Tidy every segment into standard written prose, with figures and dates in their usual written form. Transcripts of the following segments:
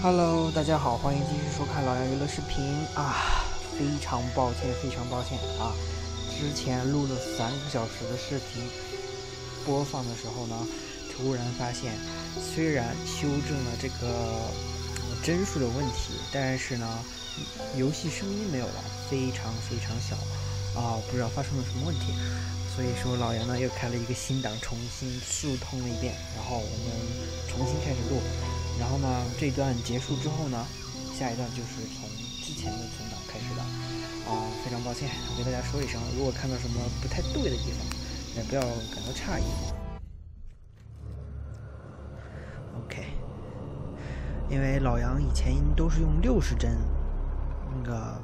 Hello， 大家好，欢迎继续收看老杨娱乐视频啊！非常抱歉啊！之前录了3个小时的视频，播放的时候呢，突然发现，虽然修正了这个帧数的问题，但是呢，游戏声音没有了，非常小啊！不知道发生了什么问题，所以说老杨呢又开了一个新档，重新速通了一遍，然后我们重新开始录。然后呢，这一段结束之后呢，下一段就是从之前的存档开始的啊，非常抱歉，我跟大家说一声，如果看到什么不太对的地方，也不要感到诧异。OK， 因为老杨以前都是用60帧那个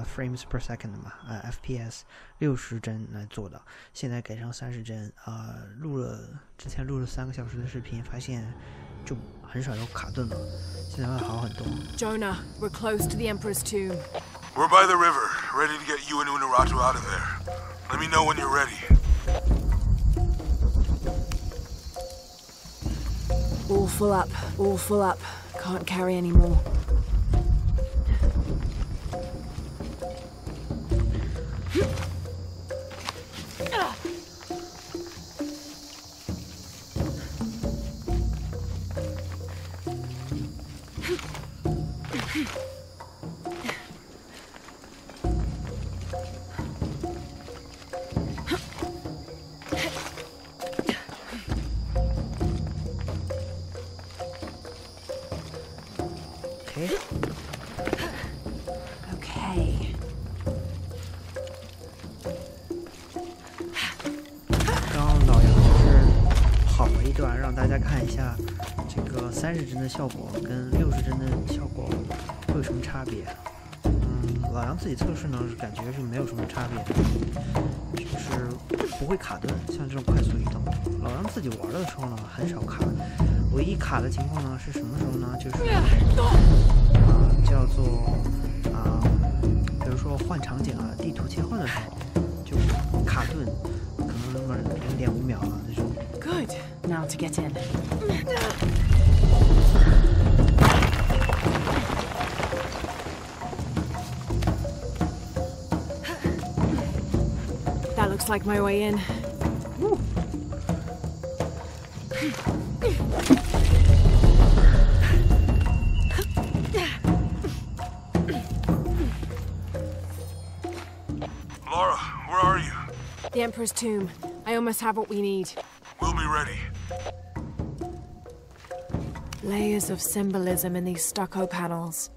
frames per second 嘛FPS 60帧来做的，现在改成30帧之前录了3个小时的视频，发现就很少有卡顿了，现在会好很多。Jonah, we're close to the Emperor's tomb. We're by the river, ready to get you and Unuratu out of there. Let me know when you're ready. All full up. Can't carry any more. Okay. 刚刚老杨就是跑了一段，让大家看一下这个30帧的效果跟60帧的效果会有什么差别。老杨自己测试呢，感觉是没有什么差别的，就是不会卡顿，像这种快速移动。老杨自己玩的时候呢，很少卡，唯一卡的情况呢是什么时候呢？就是叫做比如说换场景啊，地图切换的时候就卡顿，可能那么0.5秒啊那种。Good. Now to get in. That looks like my way in. Woo. Laura, where are you? The Emperor's tomb. I almost have what we need. We'll be ready. Layers of symbolism in these stucco panels.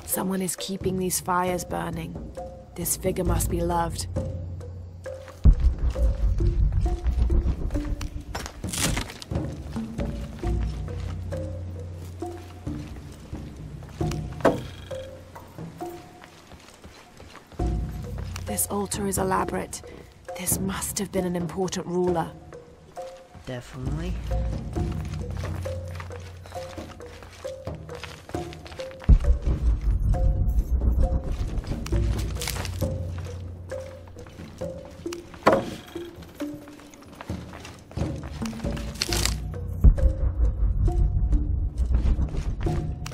Someone is keeping these fires burning. This figure must be loved. This altar is elaborate. This must have been an important ruler. Definitely.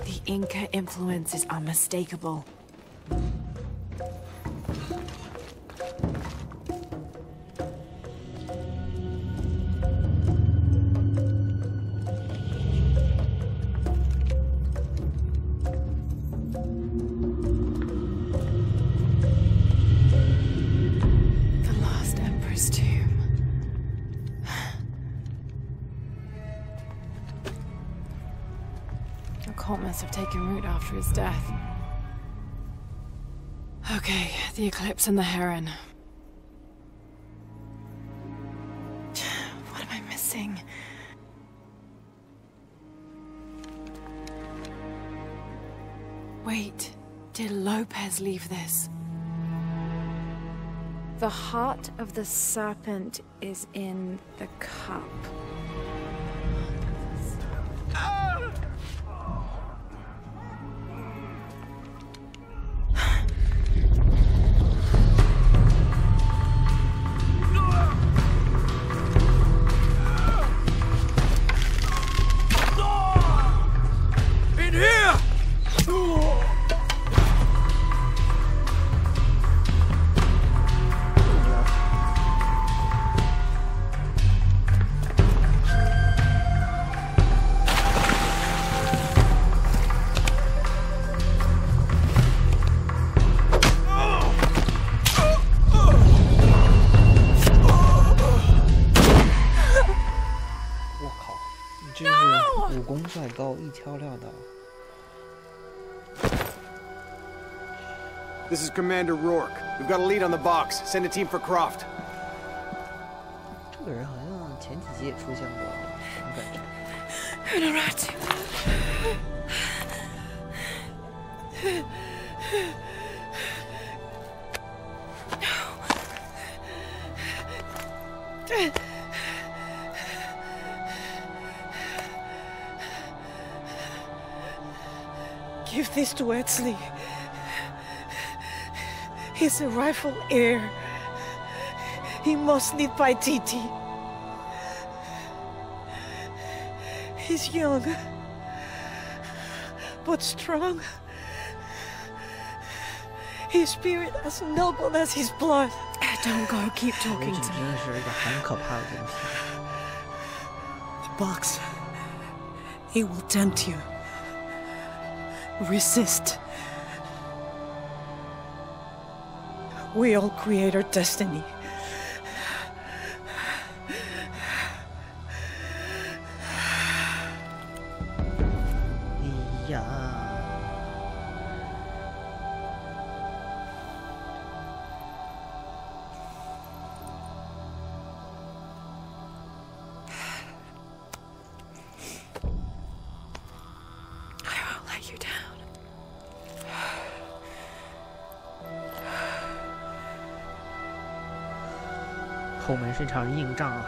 The Inca influence is unmistakable. Cult must have taken root after his death. Okay, the eclipse and the heron. What am I missing? Wait, did Lopez leave this? The heart of the serpent is in the cup. 这是武功帅高，一挑料的。This is Commander Rourke. We've got a lead on the box. Send a team for Croft. 这个人好像前几集也出现过，什么感觉？ Give this to Edsley. He's a rightful heir. He must live by Titi. He's young, but strong. His spirit as noble as his blood. Don't go, keep talking to me. 真的是一个很可怕的东西。 The box. It will tempt you. Resist. We all create our destiny. Yeah. I won't let you down. 后面是一场硬仗啊！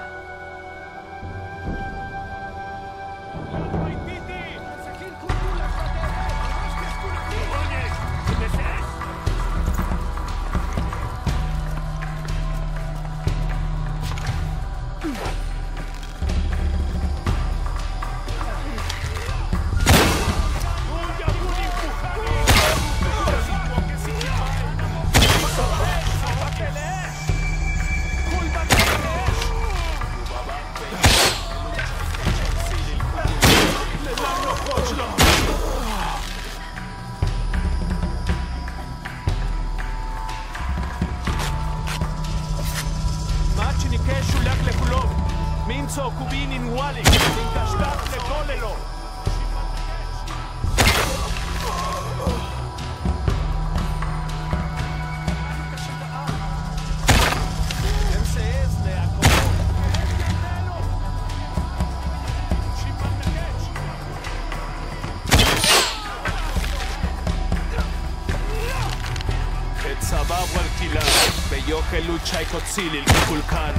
che lucia i cozzili il Kukulkan.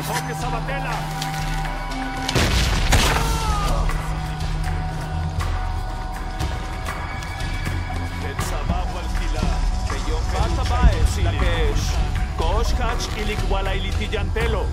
Poche Sabatella. Bata baes la kesh. Kosh kach ilik wala ilitijantelo.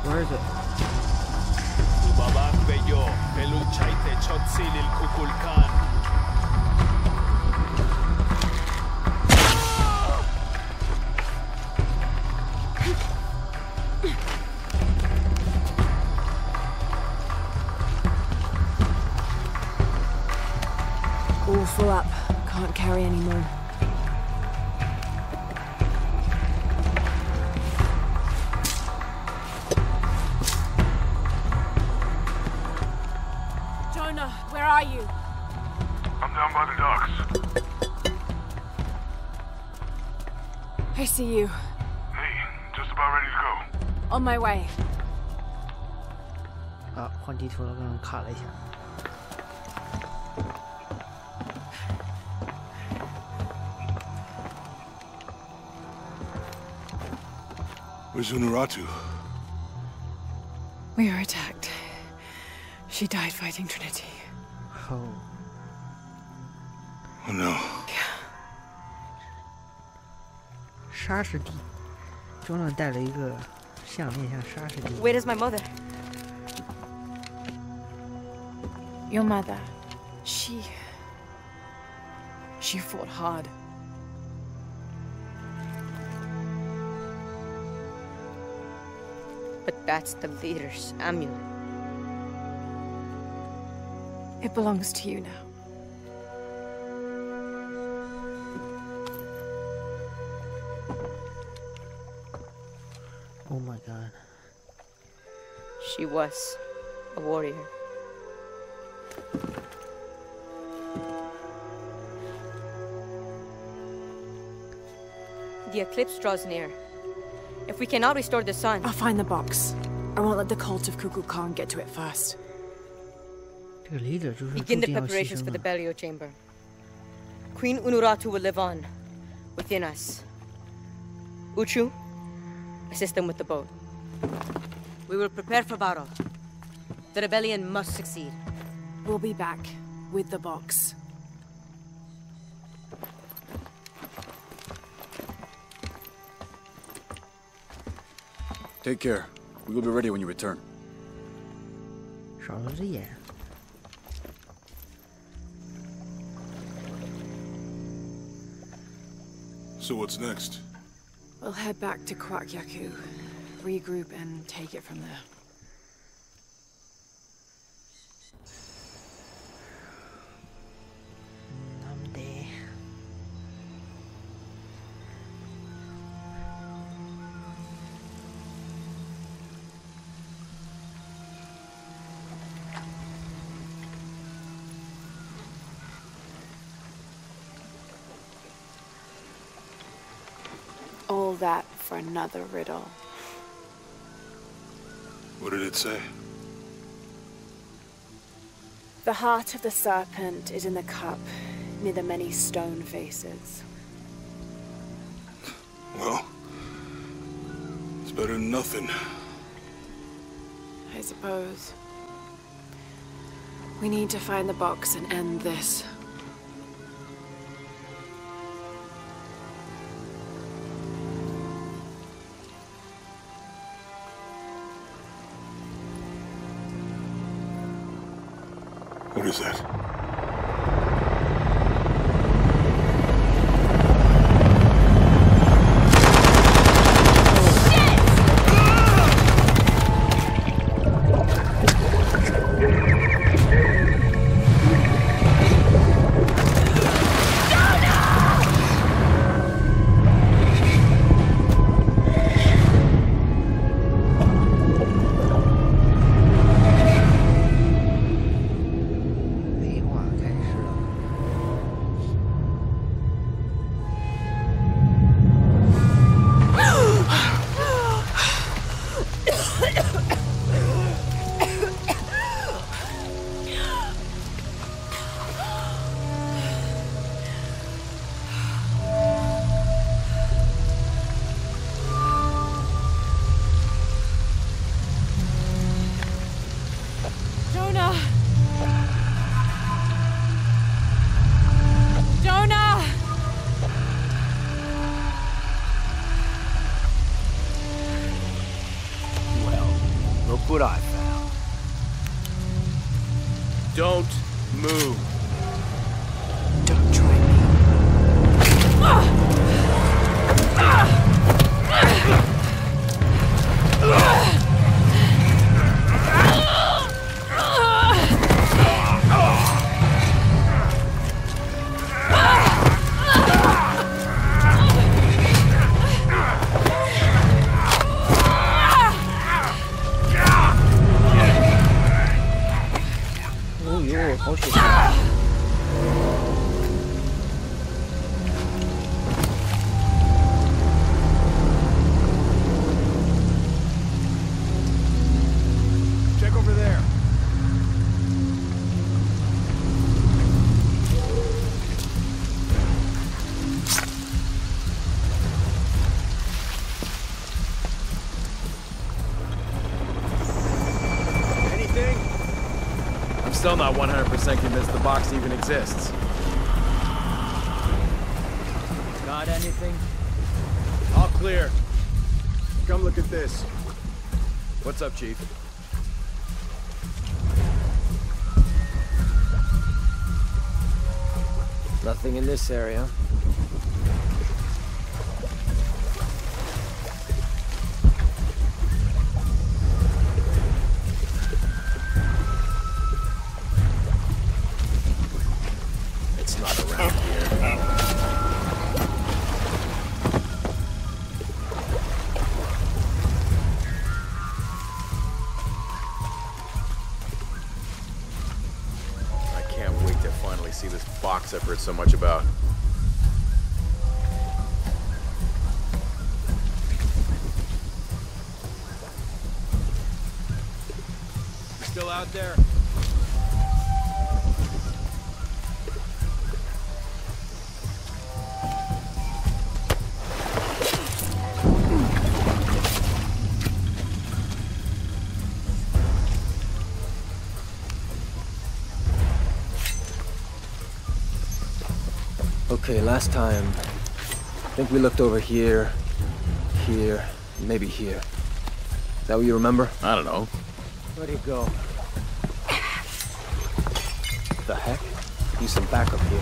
Where is it? Ubabak beyo, peluchaite chotzil il Kukulkan. All full up. Can't carry anymore. Jonah, where are you? I'm down by the docks. I see you. Hey, just about ready to go. On my way. 啊，换地图了，刚刚卡了一下。 Where's Unuratu? We were attacked. She died fighting Trinity. Oh. Oh no. 沙石地，中浪带了一个项链，像沙石地。 Where is my mother? Your mother, she fought hard. But that's the leader's amulet. It belongs to you now. Oh my god. She was a warrior. The eclipse draws near. If we cannot restore the sun... I'll find the box. I won't let the cult of Kukulkan Khan get to it first. Begin the preparations for the burial chamber. Queen Unuratu will live on, within us. Uchu, assist them with the boat. We will prepare for battle. The rebellion must succeed. We'll be back, with the box. Take care. We will be ready when you return. 少了只眼。So what's next? We'll head back to Kwakyaku, regroup and take it from there. All that for another riddle. What did it say? The heart of the serpent is in the cup, near the many stone faces. Well, it's better than nothing. I suppose. We need to find the box and end this. What is that? What I found. Don't move. Don't try me. Check over there. Anything? I'm still not 100% convinced the box even exists. Got anything? All clear. Come look at this. What's up, Chief? Nothing in this area. It's not around here. See this box I've heard so much about. You still out there? Okay, last time, I think we looked over here, here, maybe here. Is that what you remember? I don't know. Where'd he go? The heck? Use some backup here.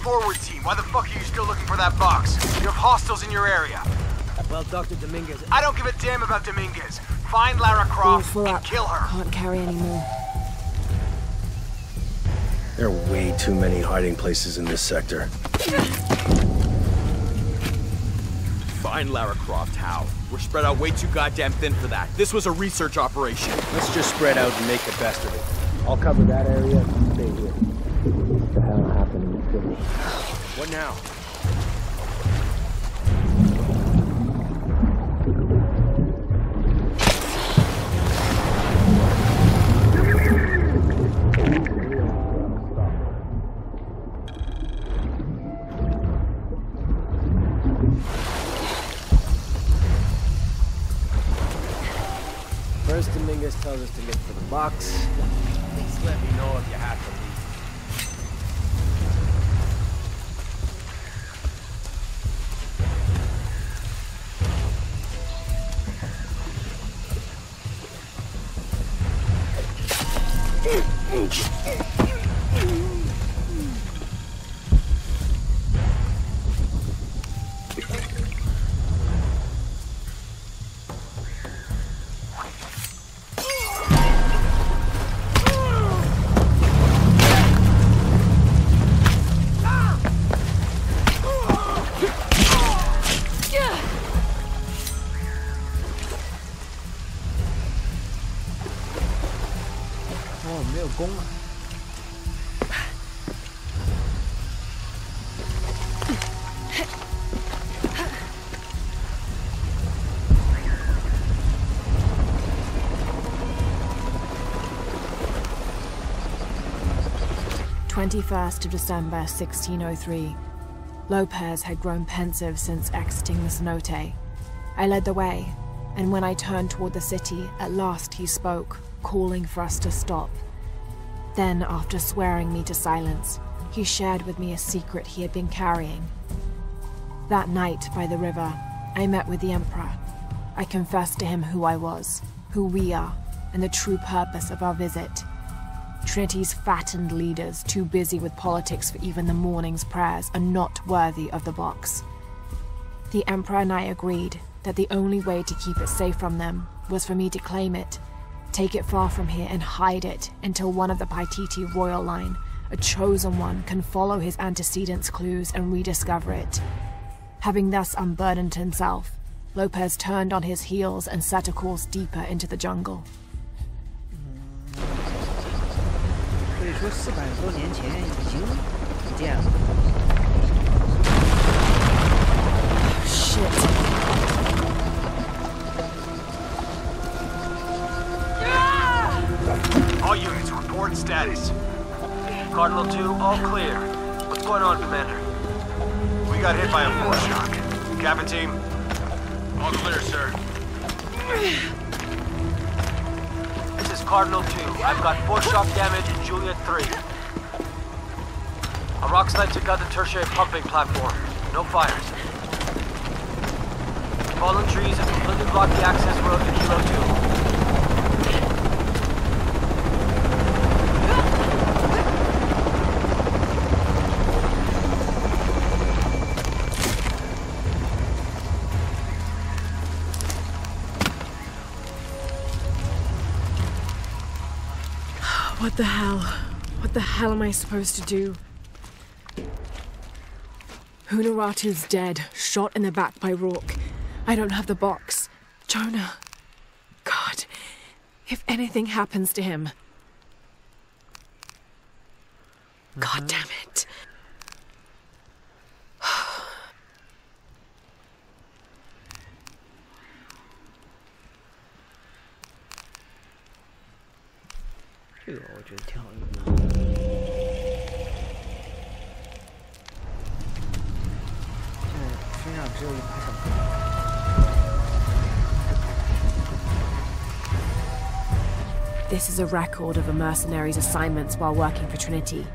Forward team, why the fuck are you still looking for that box? You have hostiles in your area. Well, Dr. Dominguez... I don't give a damn about Dominguez. Find Lara Croft and kill her. Can't carry anymore. There are way too many hiding places in this sector. Find Lara Croft, how? We're spread out way too goddamn thin for that. This was a research operation. Let's just spread out and make the best of it. I'll cover that area and you stay here. What the hell happened in the city? What now? First, Dominguez tells us to look for the box. Please let me know if you have to leave.哦，没有弓啊。 21st of December, 1603. Lopez had grown pensive since exiting the cenote. I led the way, and when I turned toward the city, at last he spoke, calling for us to stop. Then, after swearing me to silence, he shared with me a secret he had been carrying. That night, by the river, I met with the Emperor. I confessed to him who I was, who we are, and the true purpose of our visit. Trinity's fattened leaders, too busy with politics for even the morning's prayers, are not worthy of the box. The Emperor and I agreed that the only way to keep it safe from them was for me to claim it, take it far from here and hide it until one of the Paititi royal line, a chosen one, can follow his antecedents' clues and rediscover it. Having thus unburdened himself, Lopez turned on his heels and set a course deeper into the jungle. 可以说400多年前已经不见了。Shit. All units report status. Cardinal 2, all clear. Let's going on, Commander? We got hit by a force shock. Cabin team? All clear, sir. This is Cardinal 2. I've got force shock damage in Juliet 3. A rock slide took out the tertiary pumping platform. No fires. Fallen trees have completely blocked the access road to Kilo 2. What the hell? What the hell am I supposed to do? Hunaratu's dead, shot in the back by Rourke. I don't have the box. Jonah. God. If anything happens to him. God damn it. This is a record of a mercenary's assignments while working for Trinity.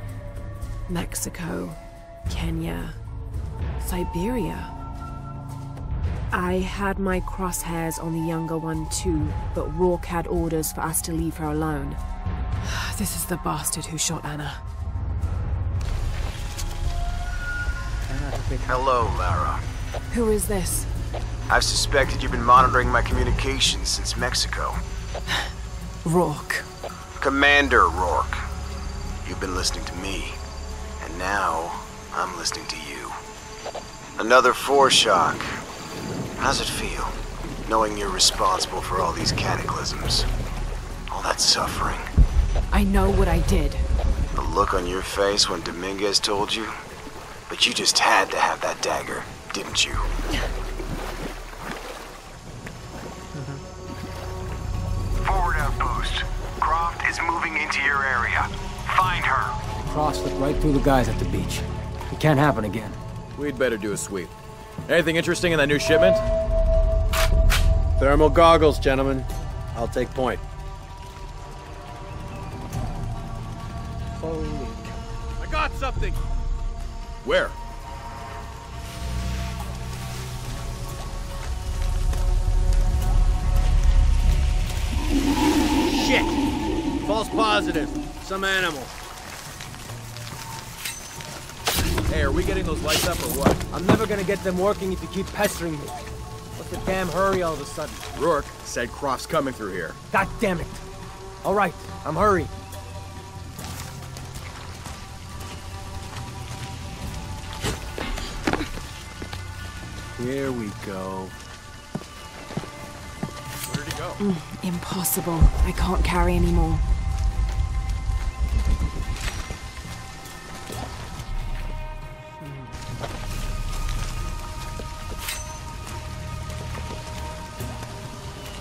Mexico, Kenya, Siberia. I had my crosshairs on the younger one too, but Rourke had orders for us to leave her alone. This is the bastard who shot Anna. Hello, Lara. Who is this? I've suspected you've been monitoring my communications since Mexico. Rourke. Commander Rourke. You've been listening to me, and now I'm listening to you. Another force shock. How's it feel, knowing you're responsible for all these cataclysms? All that suffering? I know what I did. The look on your face when Dominguez told you? But you just had to have that dagger, didn't you? Forward outpost. Croft is moving into your area. Find her. Cross slipped right through the guys at the beach. It can't happen again. We'd better do a sweep. Anything interesting in that new shipment? Thermal goggles, gentlemen. I'll take point. Holy I got something! Where? Shit! False positive. Some animal. Hey, are we getting those lights up or what? I'm never gonna get them working if you keep pestering me. What's the damn hurry all of a sudden? Rourke said Croft's coming through here. God damn it. All right, I'm hurrying. Here we go. Where did he go? Impossible. I can't carry anymore.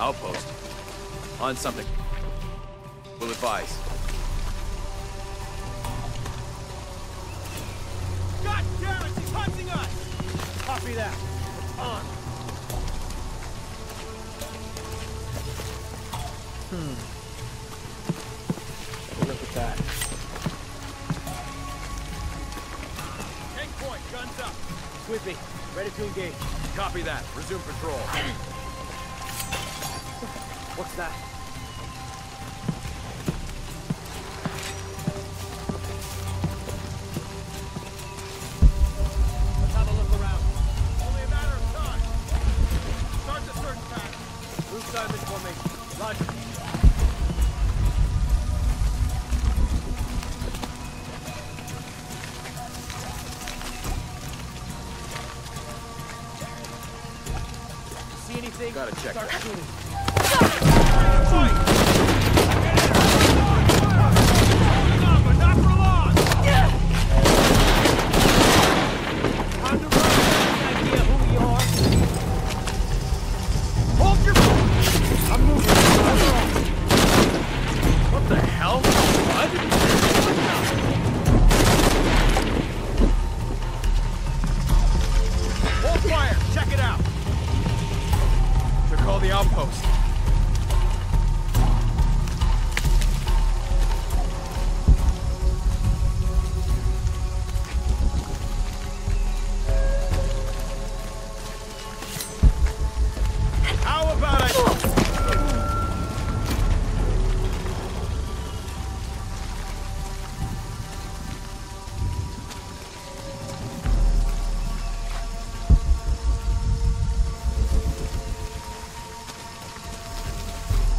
Outpost. On something. We'll advise. God damn it! He's hunting us! Copy that. On. Look at that. Take point, guns up. Sweeping. Ready to engage. Copy that. Resume patrol. What's that? Let's have a look around. Only a matter of time. Start the search pattern. Route side formation. Roger. See anything? Gotta check Start that. shooting.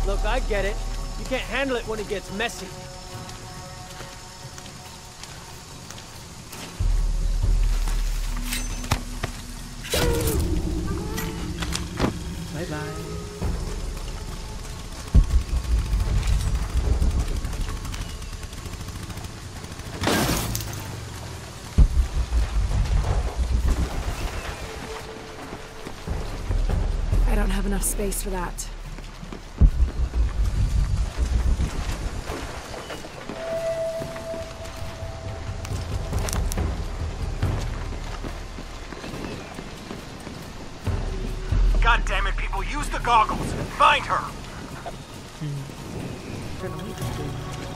Look, I get it. You can't handle it when it gets messy. Bye-bye. I don't have enough space for that. God damn it, people, use the goggles. Find her.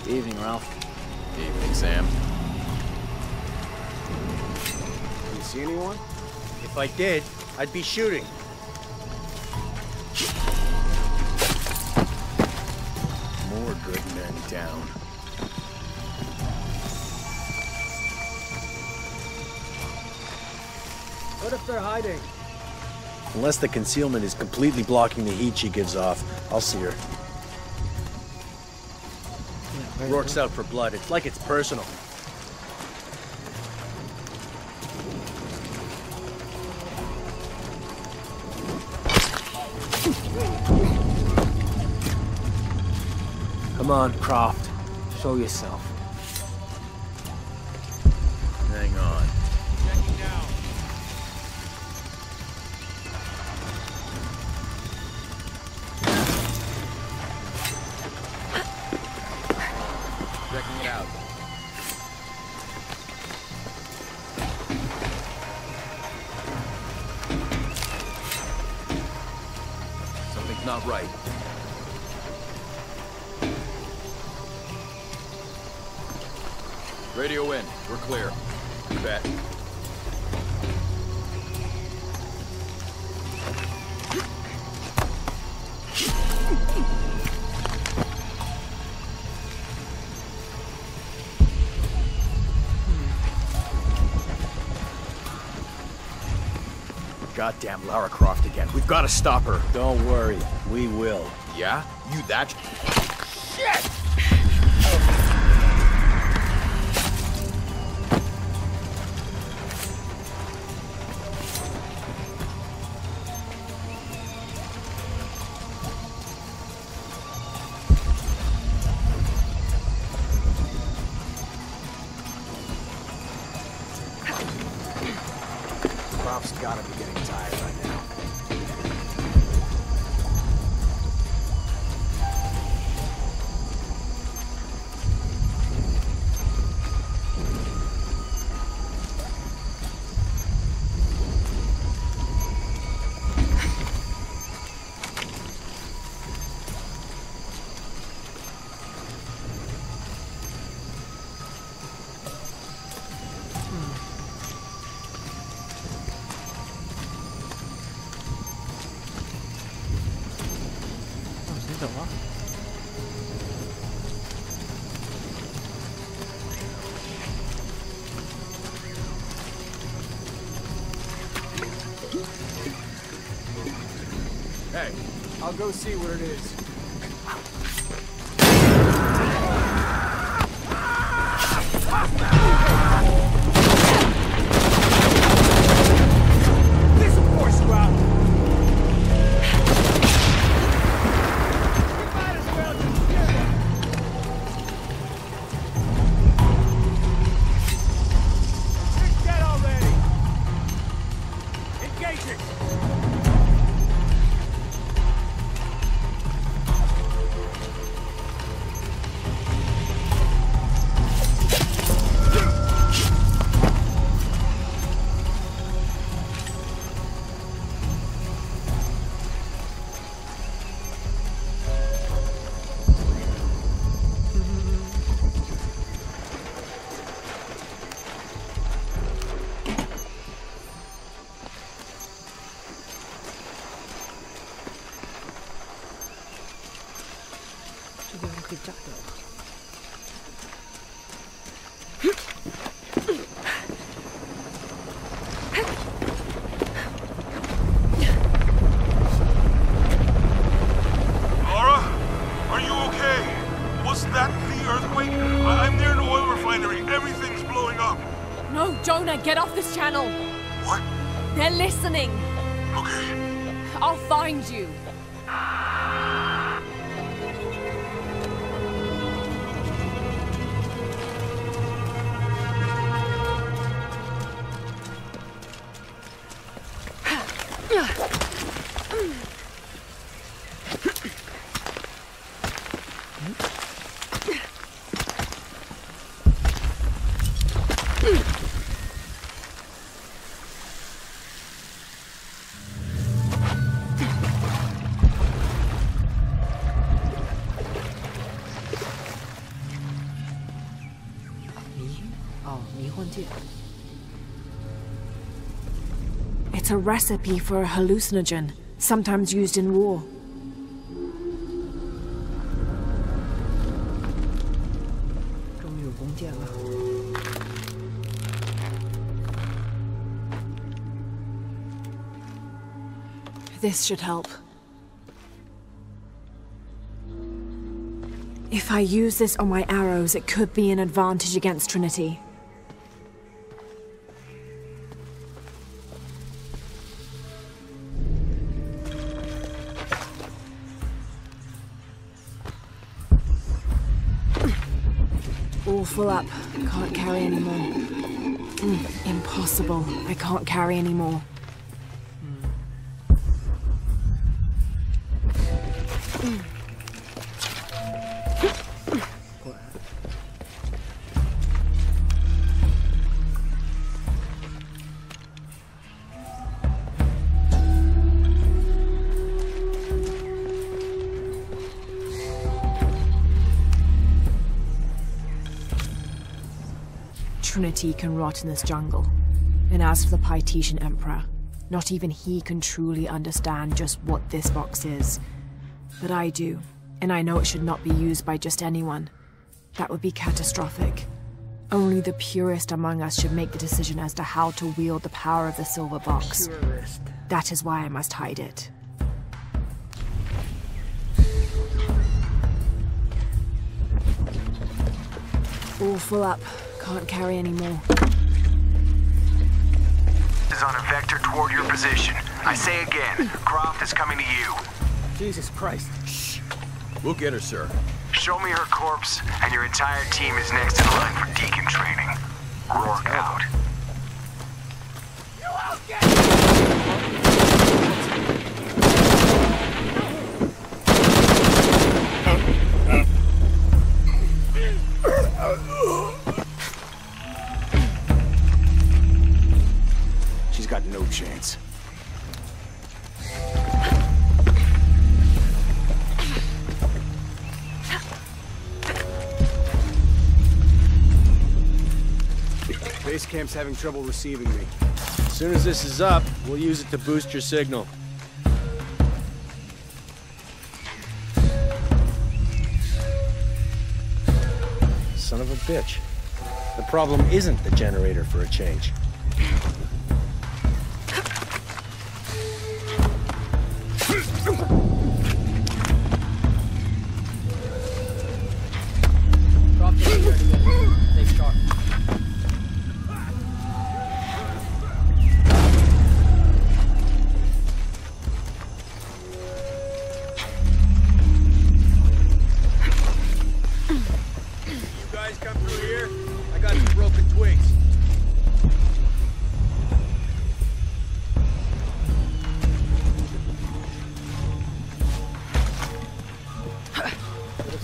Evening, Ralph. Evening, Sam. You see anyone? If I did, I'd be shooting. More good men down. What if they're hiding? Unless the concealment is completely blocking the heat she gives off, I'll see her. Rourke's out for blood. It's like it's personal. Come on, Croft. Show yourself. Hang on. Checking now. Checking it out. Something's not right. Radio in. We're clear. You bet. Goddamn Lara Croft again. We've got to stop her. Don't worry, we will. Yeah? You that... Shit! Croft's gotta be getting tired right now. Hey, I'll go see what it is. This of course, Rob. We might as well just give it. It's dead already. Engage it. Laura? Jonah, get off this channel! What? They're listening! Okay. I'll find you! It's a recipe for a hallucinogen, sometimes used in war. This should help. If I use this on my arrows, it could be an advantage against Trinity. All full up. Can't carry anymore. Impossible. I can't carry anymore. Trinity can rot in this jungle. And as for the Pytetian Emperor, not even he can truly understand just what this box is. But I do, and I know it should not be used by just anyone. That would be catastrophic. Only the purest among us should make the decision as to how to wield the power of the silver box. Purist. That is why I must hide it. All full up. Can't carry anymore. Is on a vector toward your position. I say again, Croft is coming to you. Jesus Christ. Shh. We'll get her, sir. Show me her corpse, and your entire team is next in line for deacon training. Rourke out. You all get She's got no chance. Base camp's having trouble receiving me. As soon as this is up, we'll use it to boost your signal. Son of a bitch. The problem isn't the generator for a change.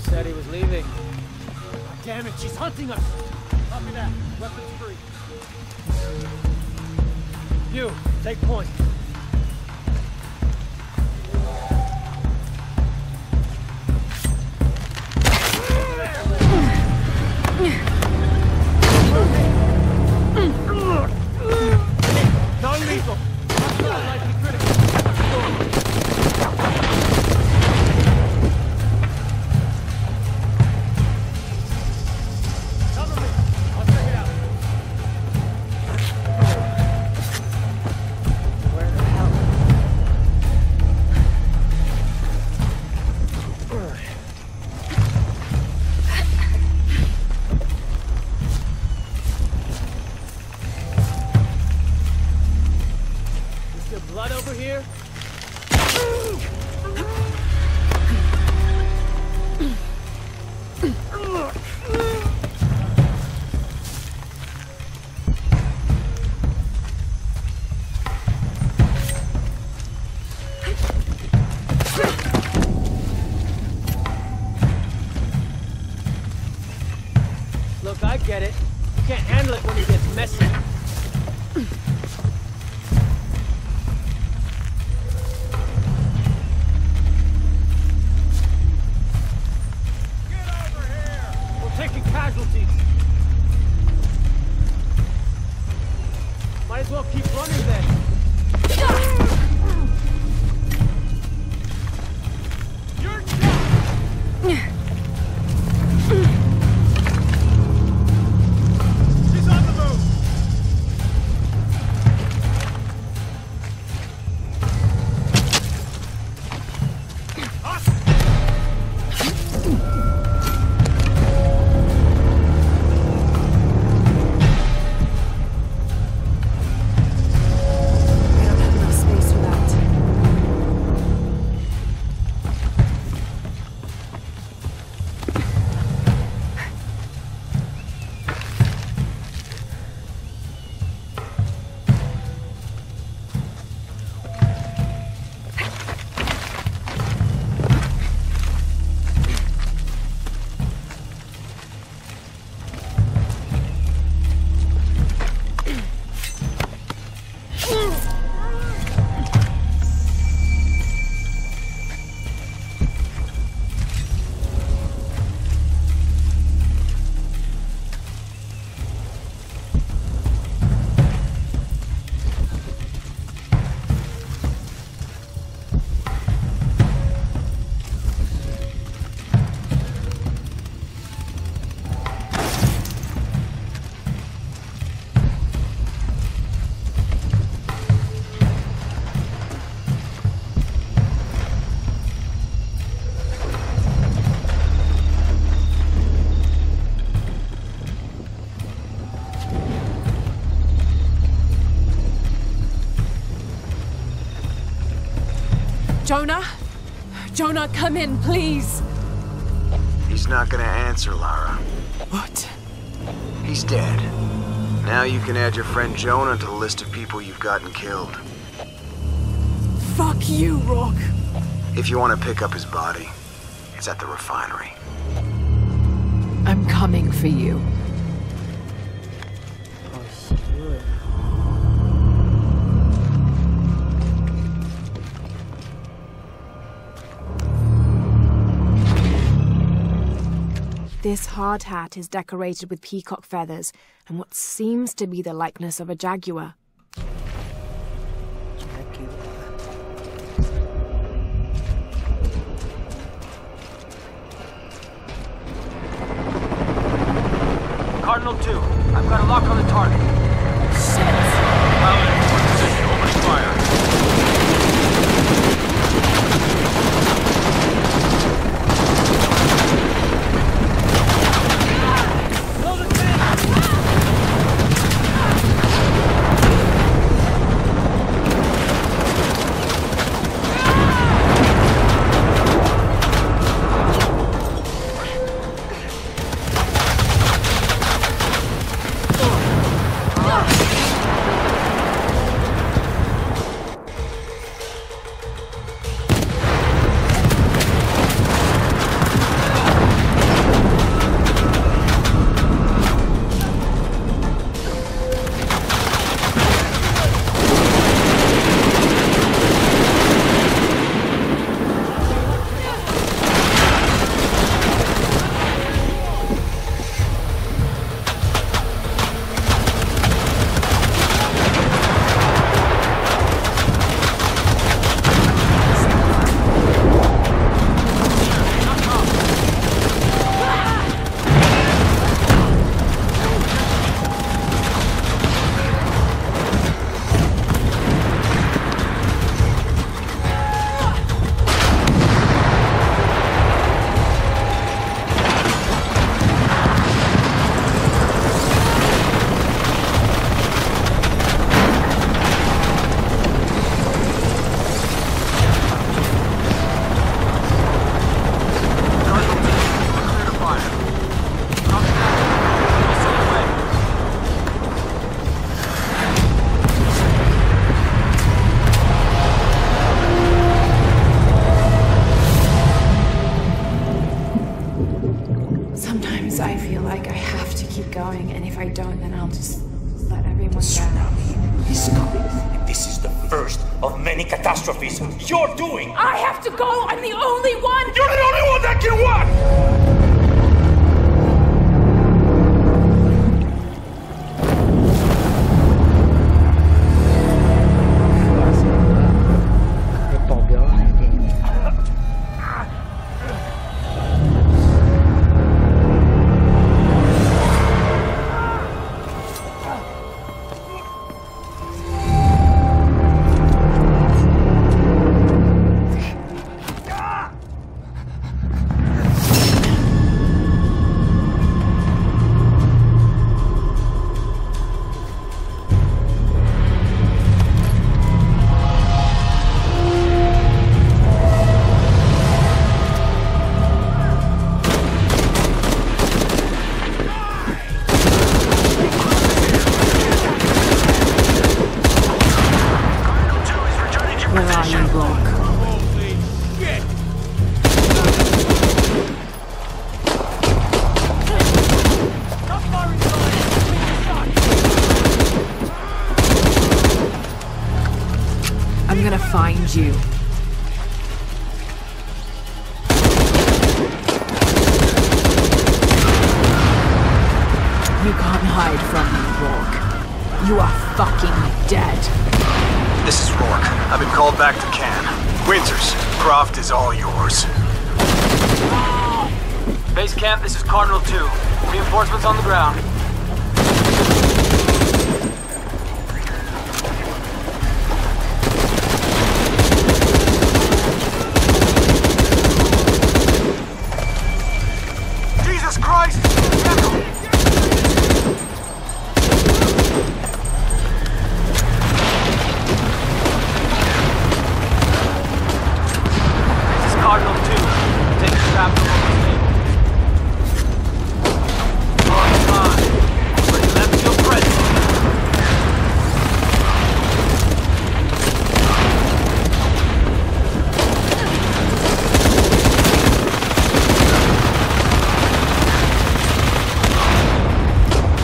Said he was leaving. Damn it, she's hunting us! Copy that. Weapons free. You, take point. Non-lethal. Likely critical. Look, I get it. You can't handle it when it gets messy. Get over here! We're taking casualties. Might as well keep running then. You're done! She's on the move! Jonah? Jonah, come in, please. He's not gonna answer, Lara. What? He's dead. Now you can add your friend Jonah to the list of people you've gotten killed. Fuck you, Rourke. If you want to pick up his body, it's at the refinery. I'm coming for you. This hard hat is decorated with peacock feathers and what seems to be the likeness of a jaguar. Cardinal 2, I've got a lock on the target. Shit! Pilot in position, opening fire. like I have to keep going, and if I don't, then I'll just let everyone down. He's coming, and this is the first of many catastrophes you're doing! I have to go! I'm the only one! You're the only one that can what? I'm gonna find you. You can't hide from me, Rourke. You are fucking dead. This is Rourke. I've been called back to Cannes. Winters, Croft is all yours. Base camp, this is Cardinal 2. Reinforcements on the ground. Jesus Christ! This is Cardinal 2. Take the trap from over the table. Long time, but he left your presence.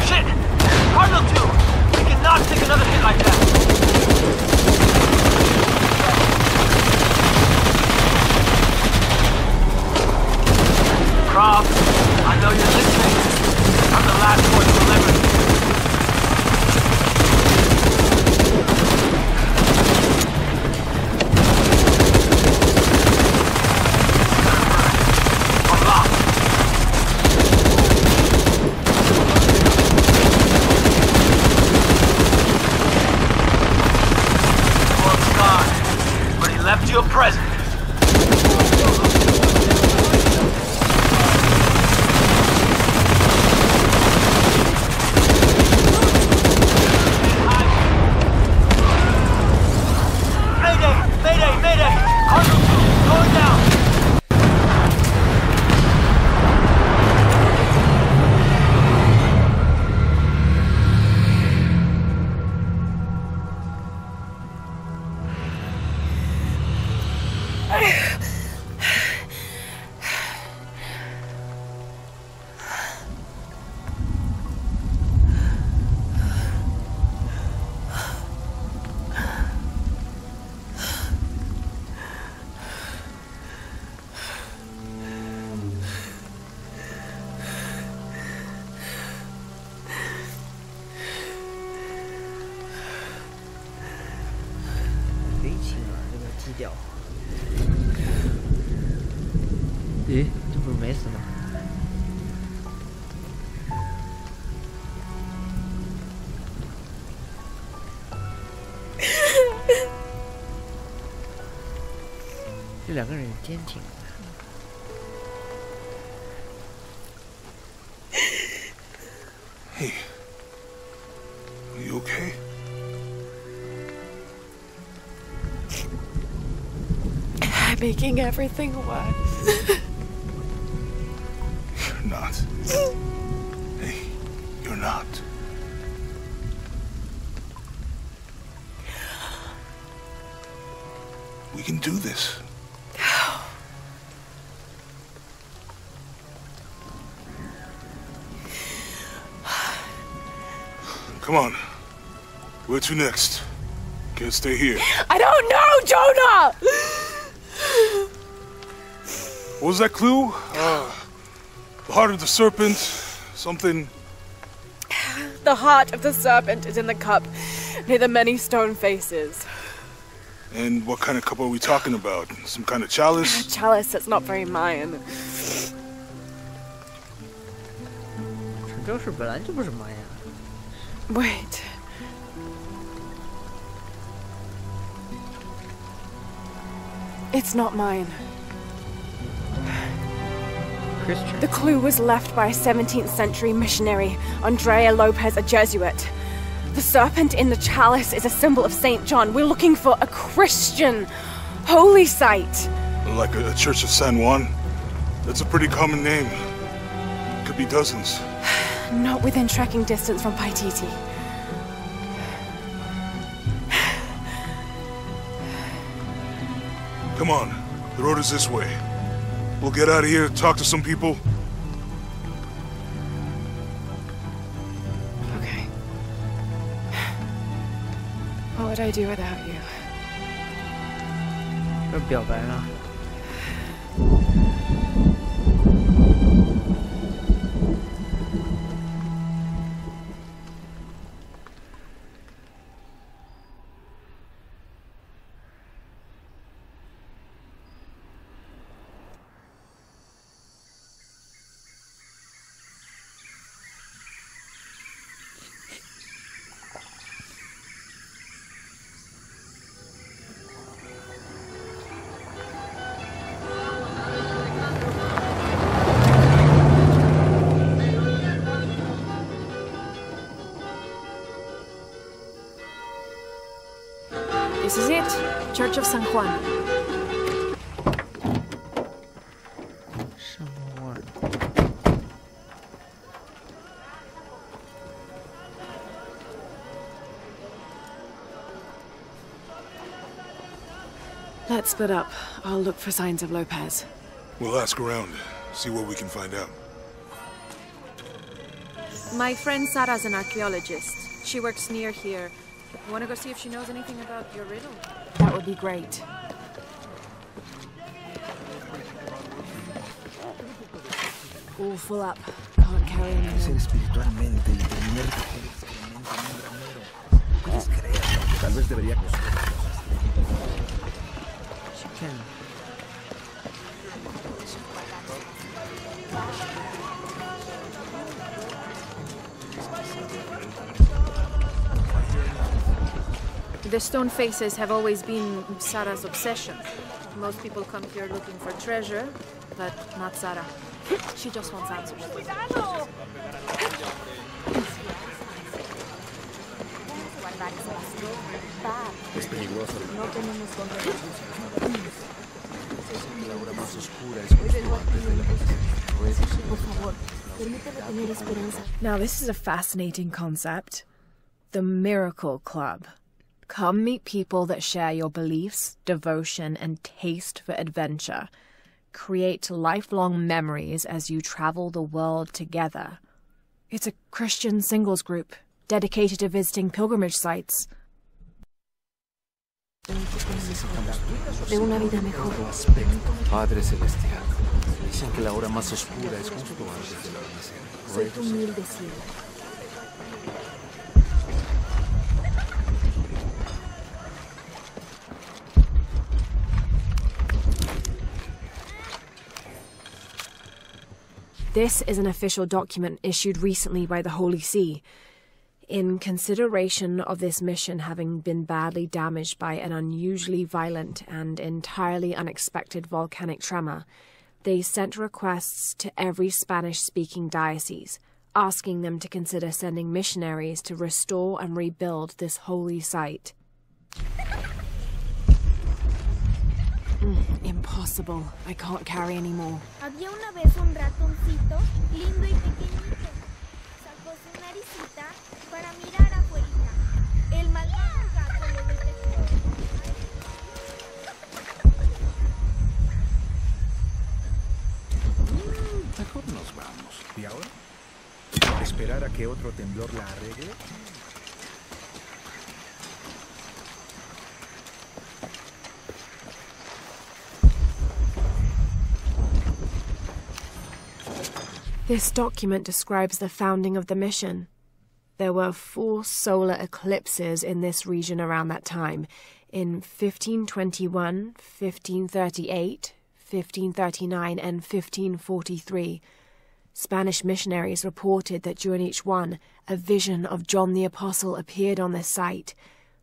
Shit! Cardinal 2! We cannot take another hit like that! Croft, I know you're listening. I'm the last one to deliver. Unlocked. World's gone, but he left you a present.咦，这不是没死吗？这两个人坚挺。Hey, are you okay? I'm making everything worse. You're not. Hey, you're not. We can do this. Come on. Where to next? Can't stay here. I don't know, Jonah! What was that clue? The heart of the serpent, something... The heart of the serpent is in the cup, near the many stone faces. And what kind of cup are we talking about? Some kind of chalice? A chalice that's not very Mayan. 陈州市本来就不是玛雅。Wait. It's not mine. Christian. The clue was left by a 17th century missionary, Andrea Lopez, a Jesuit. The serpent in the chalice is a symbol of St. John. We're looking for a Christian holy site. Like a Church of San Juan? That's a pretty common name. Could be dozens. Not within trekking distance from Paititi. Come on, the road is this way. We'll get out of here, talk to some people. Okay. What would I do without you? 要表白了。This is it, Church of San Juan. Let's split up. I'll look for signs of Lopez. We'll ask around, see what we can find out. My friend Sarah's an archaeologist. She works near here. You want to go see if she knows anything about your riddle? That would be great. All full up. Can't carry anything. The stone faces have always been Sarah's obsession. Most people come here looking for treasure, but not Sarah. She just wants answers. Es peligroso. Now this is a fascinating concept. The Miracle Club. Come meet people that share your beliefs, devotion, and taste for adventure. Create lifelong memories as you travel the world together. It's a Christian singles group dedicated to visiting pilgrimage sites. De una vida mejor. Padre Celestial, dicen que la hora más oscura es justo antes del amanecer. Soy tu humilde cielo. This is an official document issued recently by the Holy See. In consideration of this mission having been badly damaged by an unusually violent and entirely unexpected volcanic tremor, they sent requests to every Spanish-speaking diocese, asking them to consider sending missionaries to restore and rebuild this holy site. Impossible. I can't carry anymore. Había una vez un ratoncito, lindo y pequeñito. Sacó su naricita para mirar afuera. El malvado gato lo detectó. Mejor nos vamos. ¿Y ahora? ¿Esperar a que otro temblor la arregle? This document describes the founding of the mission. There were 4 solar eclipses in this region around that time, in 1521, 1538, 1539, and 1543. Spanish missionaries reported that during each one, a vision of John the Apostle appeared on this site.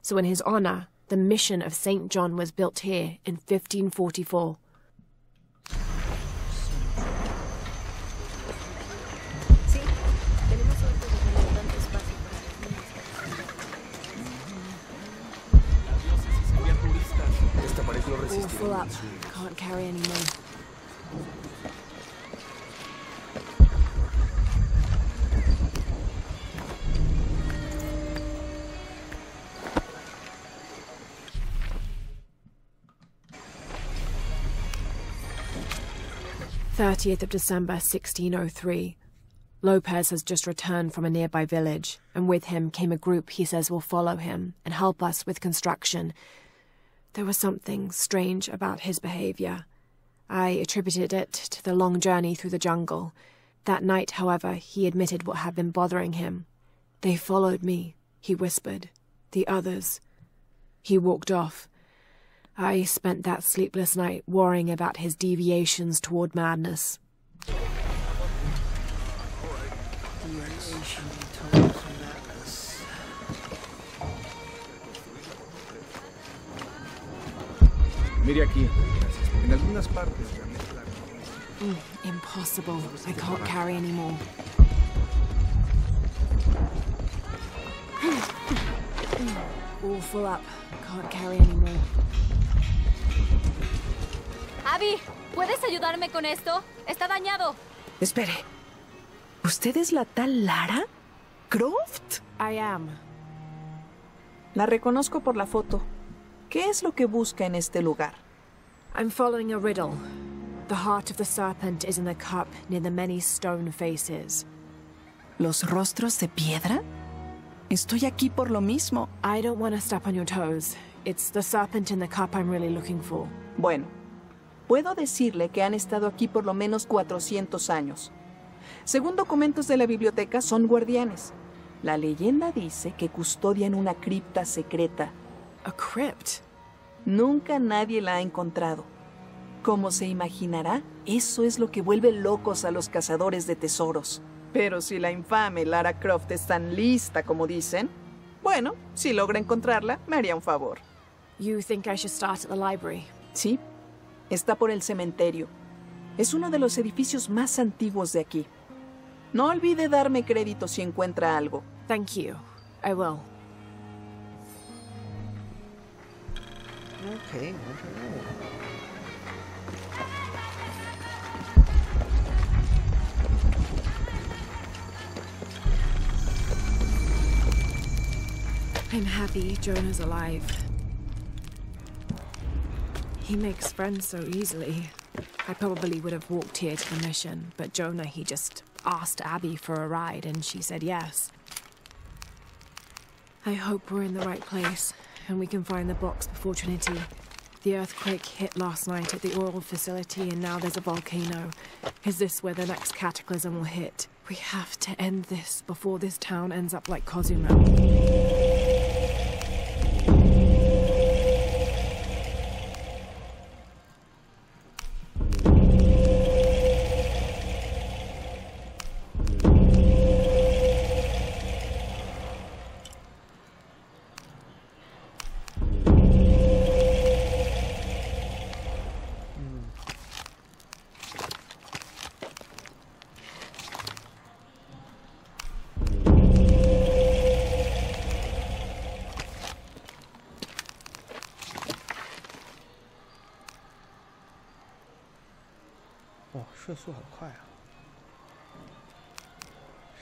So in his honor, the mission of St. John was built here in 1544. All full up. Can't carry any more. "30th of December, 1603. Lopez has just returned from a nearby village, and with him came a group he says will follow him and help us with construction. There was something strange about his behavior. I attributed it to the long journey through the jungle. That night, however, he admitted what had been bothering him. 'They followed me,' he whispered. 'The others.' He walked off. I spent that sleepless night worrying about his deviations toward madness." Mire aquí. En algunas partes la mezcla. Impossible. I can't carry anymore. All full up. Can't carry anymore. Abby, ¿puedes ayudarme con esto? Está dañado. Espere. ¿Usted es la tal Lara Croft? I am. La reconozco por la foto. ¿Qué es lo que busca en este lugar? I'm following a riddle. The heart of the serpent is in the cup near the many stone faces. ¿Los rostros de piedra? Estoy aquí por lo mismo. I don't want to step on your toes. It's the serpent in the cup I'm really looking for. Bueno, puedo decirle que han estado aquí por lo menos 400 años. Según documentos de la biblioteca, son guardianes. La leyenda dice que custodian una cripta secreta. A crypt? Nunca nadie la ha encontrado. Como se imaginará, eso es lo que vuelve locos a los cazadores de tesoros. Pero si la infame Lara Croft es tan lista como dicen, bueno, si logra encontrarla, me haría un favor. You think I should start at the library? Sí, está por el cementerio. Es uno de los edificios más antiguos de aquí. No olvide darme crédito si encuentra algo. Thank you. I will. Okay, I'm happy Jonah's alive. He makes friends so easily. I probably would have walked here to the mission, but Jonah, he just asked Abby for a ride and she said yes. I hope we're in the right place and we can find the box before Trinity. The earthquake hit last night at the oil facility and now there's a volcano. Is this where the next cataclysm will hit? We have to end this before this town ends up like Cozumel.哦，射速好快啊！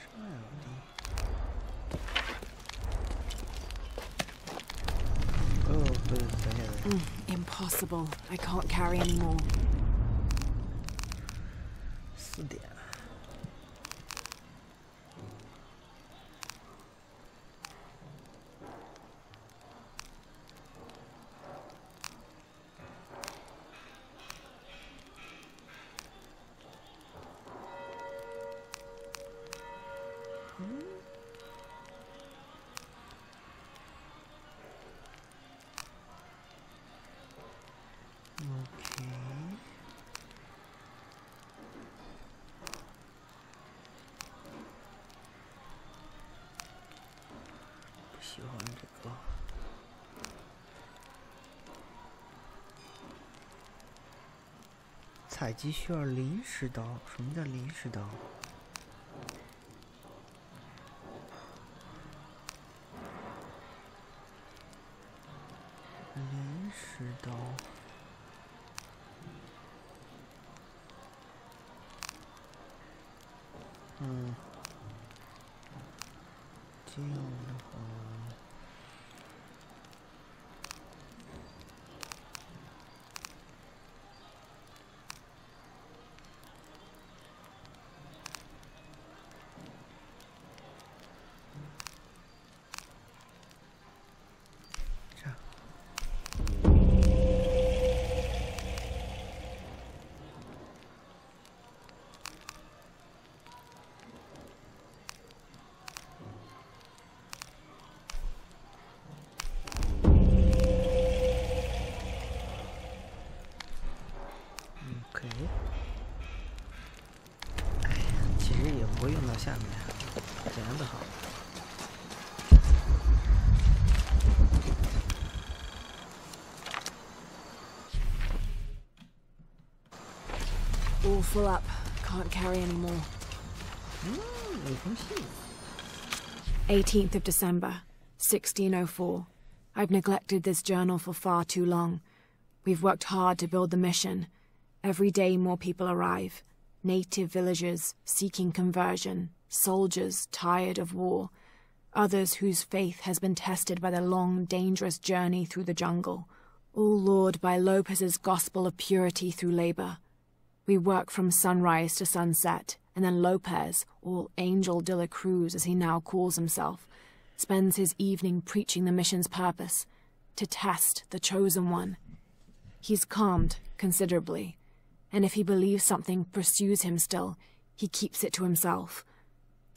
上呀，Impossible. I can't carry anymore. 4点。采集需要临时刀，什么叫临时刀？临时刀。这样的话。其实也不会用到下面，这样的好。All full up. Can't carry any more. 有封信。18th of December, 1604. I've neglected this journal for far too long. We've worked hard to build the mission. Every day more people arrive. Native villagers seeking conversion, soldiers tired of war, others whose faith has been tested by the long, dangerous journey through the jungle, all lured by Lopez's gospel of purity through labor. We work from sunrise to sunset, and then Lopez, or Angel de la Cruz as he now calls himself, spends his evening preaching the mission's purpose, to test the chosen one. He's calmed considerably, and if he believes something pursues him still, he keeps it to himself.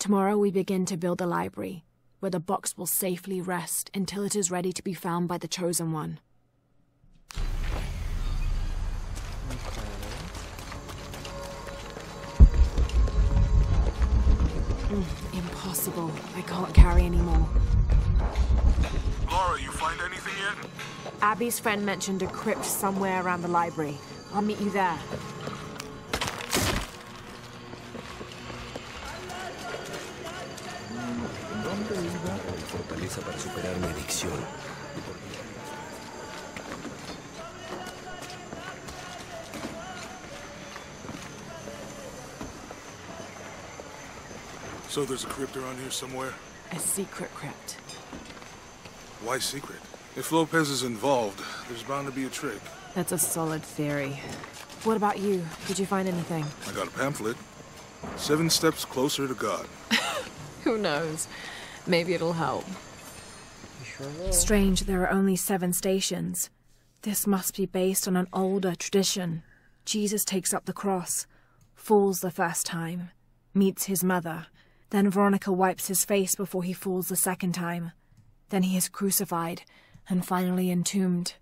Tomorrow we begin to build a library, where the box will safely rest until it is ready to be found by the chosen one. Impossible. I can't carry anymore. Laura, you find anything yet? Abby's friend mentioned a crypt somewhere around the library. I'll meet you there. Fortaleza para superar mi adicción. So there's a crypt around here somewhere? A secret crypt. Why secret? If Lopez is involved, there's bound to be a trick. That's a solid theory. What about you? Did you find anything? I got a pamphlet. 7 steps closer to God. Who knows? Maybe it'll help. Strange there are only 7 stations. This must be based on an older tradition. Jesus takes up the cross, falls the first time, meets his mother. Then Veronica wipes his face before he falls the second time. Then he is crucified, and finally entombed.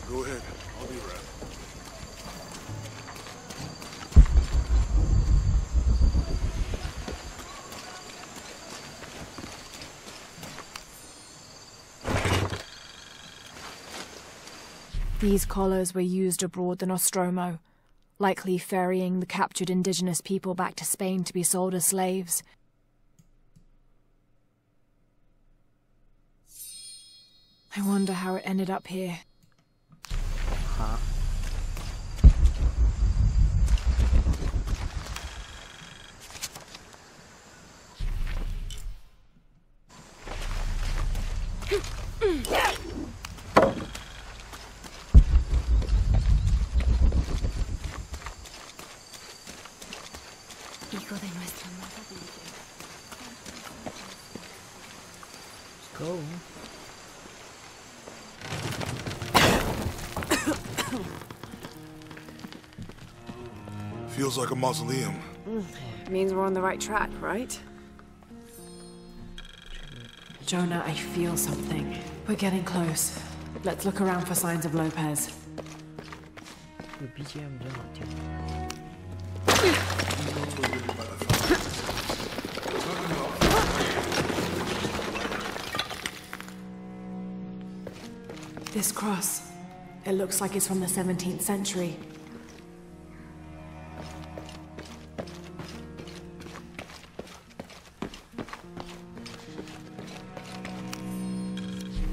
Go ahead. I'll be around. These collars were used aboard the Nostromo, likely ferrying the captured indigenous people back to Spain to be sold as slaves. I wonder how it ended up here. Huh? Hijo de nuestra amada Virgen. Go. Feels like a mausoleum. Means we're on the right track, right? Jonah, I feel something. We're getting close. Let's look around for signs of Lopez. The BGM 真好听。This cross, it looks like it's from the 17th century.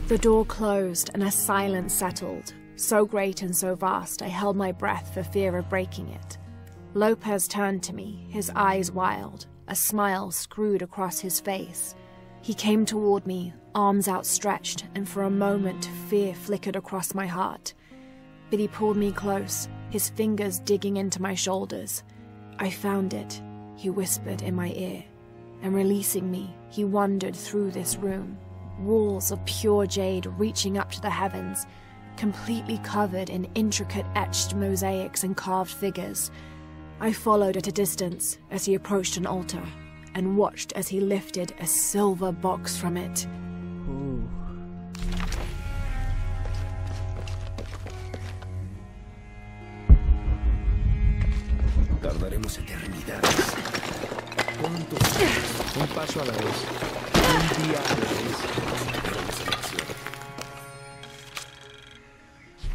The door closed and a silence settled, so great and so vast I held my breath for fear of breaking it. Lopez turned to me, his eyes wild, a smile screwed across his face. He came toward me, arms outstretched, and for a moment fear flickered across my heart. But he pulled me close, his fingers digging into my shoulders. I found it, he whispered in my ear, and releasing me, he wandered through this room. Walls of pure jade reaching up to the heavens, completely covered in intricate etched mosaics and carved figures. I followed at a distance as he approached an altar, and watched as he lifted a silver box from it. Ooh. Tardaremos eternidades. ¿Cuántos? Un paso a la vez. Un día a la vez.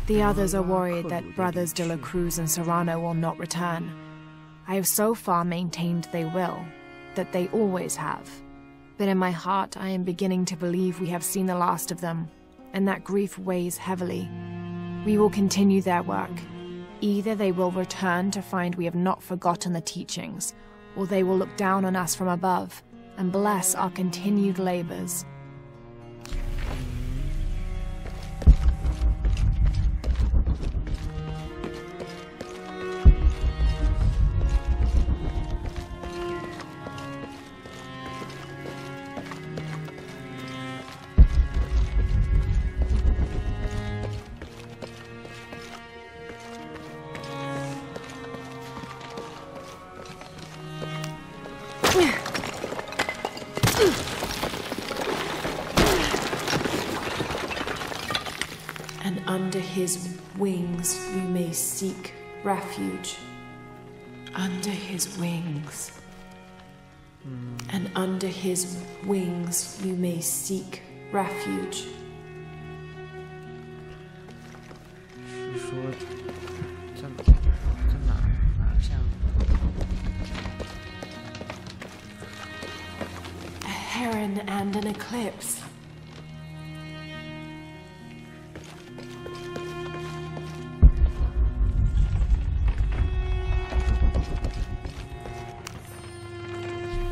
The others are worried that Brothers de la Cruz and Serrano will not return. I have so far maintained they will, that they always have. But in my heart, I am beginning to believe we have seen the last of them, and that grief weighs heavily. We will continue their work. Either they will return to find we have not forgotten the teachings, or they will look down on us from above and bless our continued labors. And under his wings you may seek refuge. Under his wings. And under his wings you may seek refuge. 是说在哪像 A heron and an eclipse.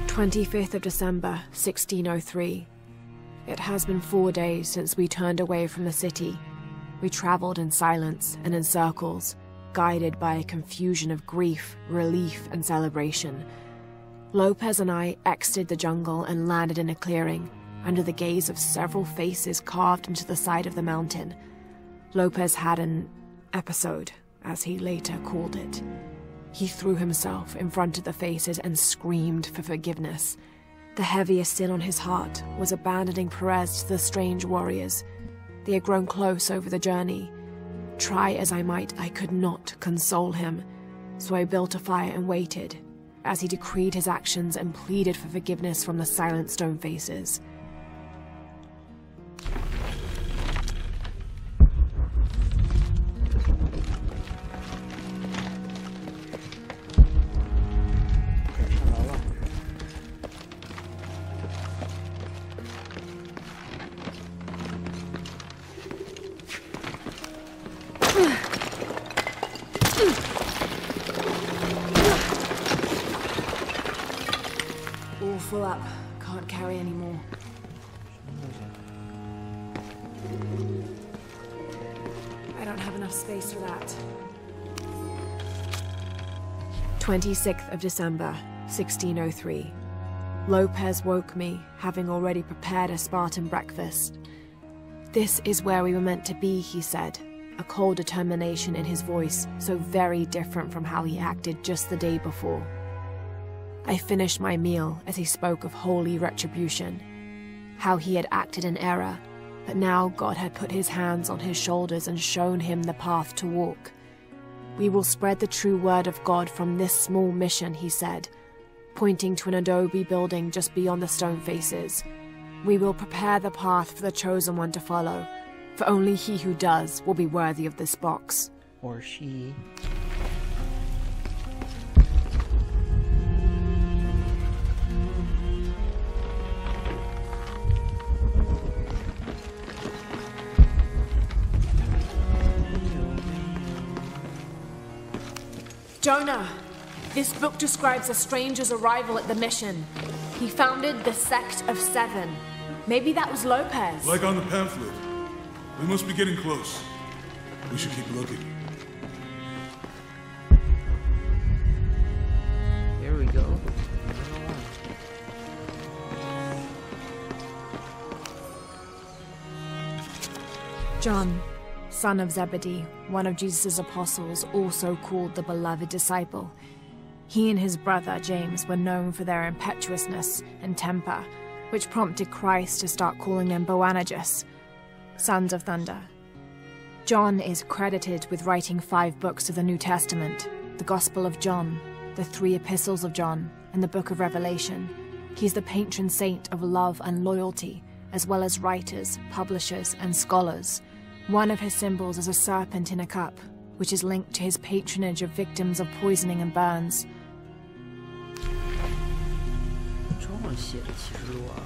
"25th of December, 1603. It has been 4 days since we turned away from the city. We traveled in silence and in circles, guided by a confusion of grief, relief, and celebration. Lopez and I exited the jungle and landed in a clearing, under the gaze of several faces carved into the side of the mountain. Lopez had an episode, as he later called it. He threw himself in front of the faces and screamed for forgiveness. The heaviest sin on his heart was abandoning Perez to the strange warriors. They had grown close over the journey. Try as I might, I could not console him. So I built a fire and waited, as he decreed his actions and pleaded for forgiveness from the silent stone faces. All full up. Can't carry any more. I don't have enough space for that. 26th of December, 1603. Lopez woke me, having already prepared a Spartan breakfast. "This is where we were meant to be," he said, a cold determination in his voice, so very different from how he acted just the day before. I finished my meal as he spoke of holy retribution, how he had acted in error, but now God had put his hands on his shoulders and shown him the path to walk. "We will spread the true word of God from this small mission," he said, pointing to an adobe building just beyond the stone faces. "We will prepare the path for the chosen one to follow, For only he who does will be worthy of this box. Or she. Jonah! This book describes a stranger's arrival at the mission. He founded the Sect of Seven. Maybe that was Lopez. Like on the pamphlet. We must be getting close. We should keep looking. Here we go. John, son of Zebedee, one of Jesus' apostles, also called the beloved disciple. He and his brother, James, were known for their impetuousness and temper, which prompted Christ to start calling them Boanerges, sons of thunder. John is credited with writing 5 books of the New Testament, the Gospel of John, the 3 epistles of John, and the Book of Revelation. He's the patron saint of love and loyalty, as well as writers, publishers, and scholars. One of his symbols is a serpent in a cup, which is linked to his patronage of victims of poisoning and burns. 中文写的启示录啊。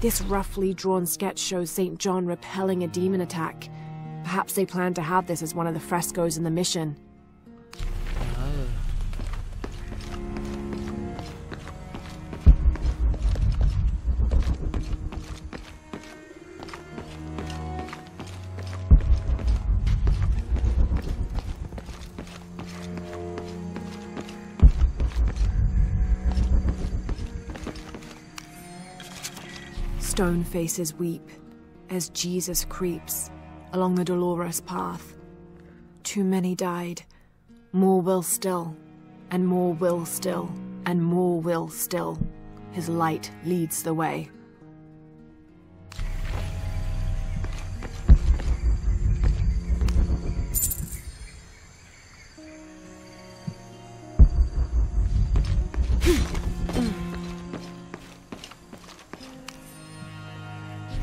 This roughly drawn sketch shows St. John repelling a demon attack. Perhaps they plan to have this as one of the frescoes in the mission. Stone faces weep as Jesus creeps along the dolorous path. Too many died. More will still, and more will still, and more will still. His light leads the way.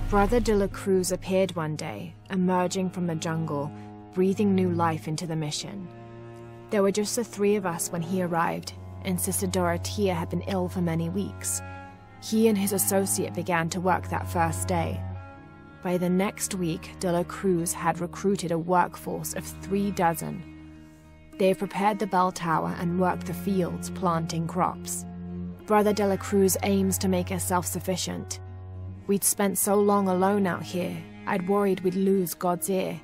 Brother de la Cruz appeared one day, emerging from the jungle, breathing new life into the mission. There were just the 3 of us when he arrived, and Sister Dorothea had been ill for many weeks. He and his associate began to work that first day. By the next week, de la Cruz had recruited a workforce of 3 dozen. They have prepared the bell tower and worked the fields, planting crops. Brother de la Cruz aims to make us self-sufficient. We'd spent so long alone out here, I'd worried we'd lose God's ear.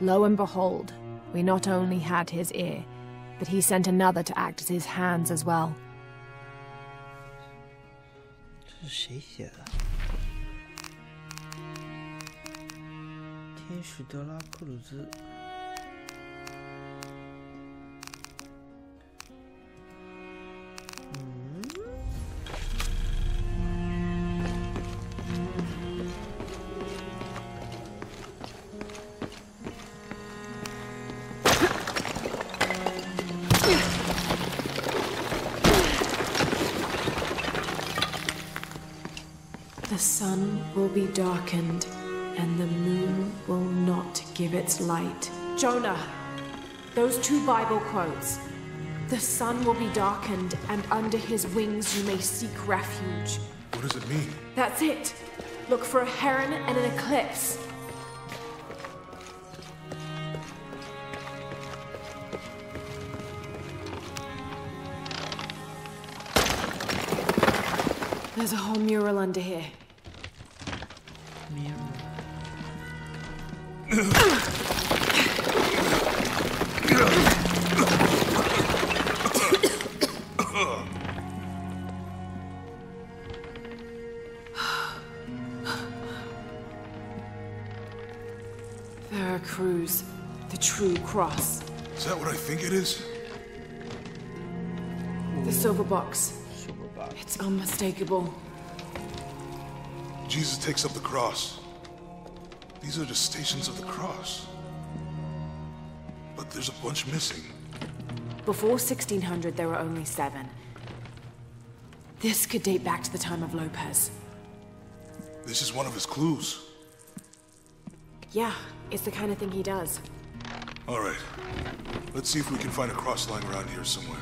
Lo and behold, we not only had his ear, but he sent another to act as his hands as well. 这是谁写的？天使德拉克鲁兹。The sun will be darkened, and the moon will not give its light. Jonah, those 2 Bible quotes. The sun will be darkened, and under his wings you may seek refuge. What does it mean? That's it. Look for a heron and an eclipse. There's a whole mural under here. Veracruz, the true cross. Is that what I think it is? The silver box. It's unmistakable. Jesus takes up the cross. These are the stations of the cross. But there's a bunch missing. Before 1600, there were only 7. This could date back to the time of Lopez. This is one of his clues. Yeah, it's the kind of thing he does. All right. Let's see if we can find a cross line around here somewhere.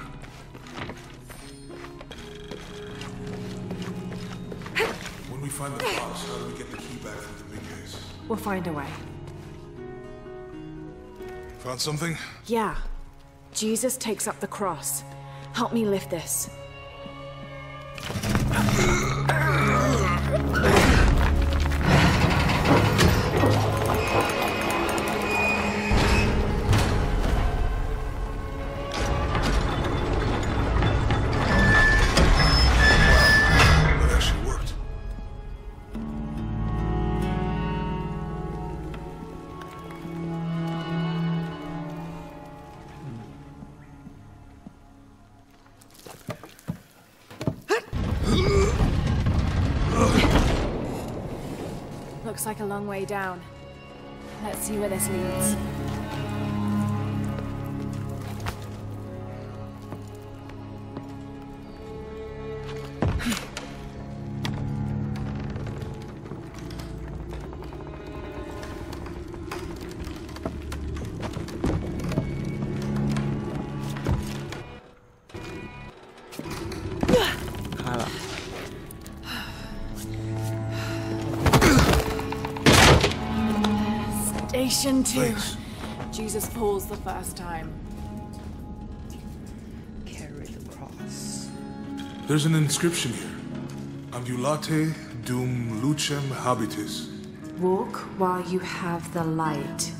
When we find the cross, how do we get the key back from the big case? We'll find a way. Found something? Yeah. Jesus takes up the cross. Help me lift this. Looks like a long way down. Let's see where this leads. Station 2. Thanks. Jesus falls the first time. Carry the cross. There's an inscription here. Ambulate dum lucem habitis. Walk while you have the light.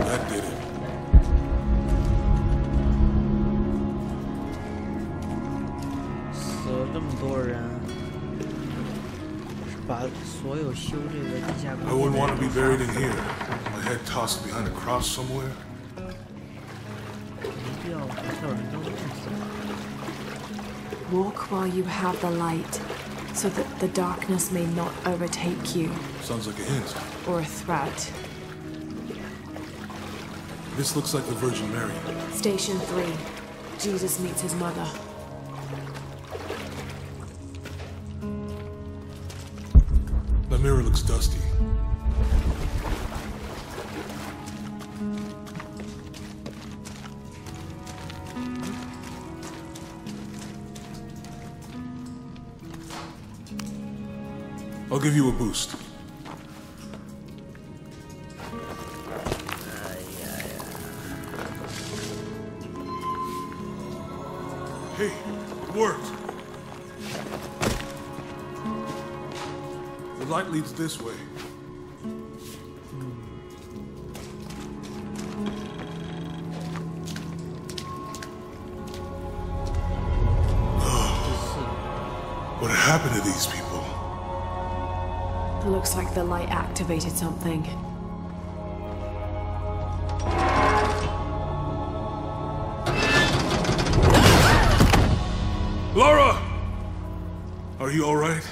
That did it. I wouldn't want to be buried in here. My head tossed behind a cross somewhere. Walk while you have the light, so that the darkness may not overtake you. Sounds like a hint. Or a threat. This looks like the Virgin Mary. Station 3. Jesus meets his mother. The mirror looks dusty. I'll give you a boost. Hey, it worked. The light leads this way. What happened to these people? Looks like the light activated something. Laura! Are you all right?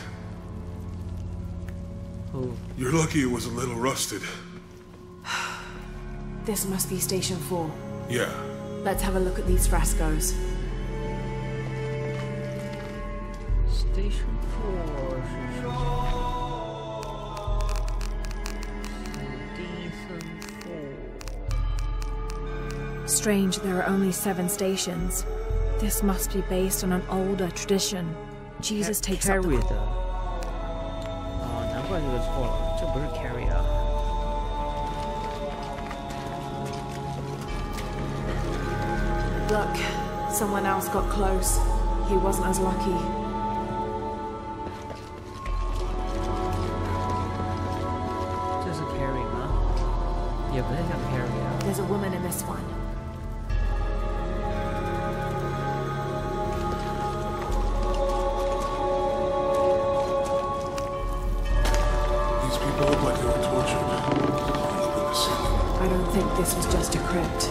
Oh. You're lucky it was a little rusted. This must be Station 4. Yeah. Let's have a look at these frescoes. Station 4 是什么？ Strange, there are only 7 stations. This must be based on an older tradition. Jesus takes up the... carry 的。难怪这个错了，这不是 carry 啊。Look, someone else got close. He wasn't as lucky. This is carry 吗？也不太像 carry 啊。 There's a woman in this one. These people look like they were tortured. All up in the ceiling. I don't think this was just a crypt.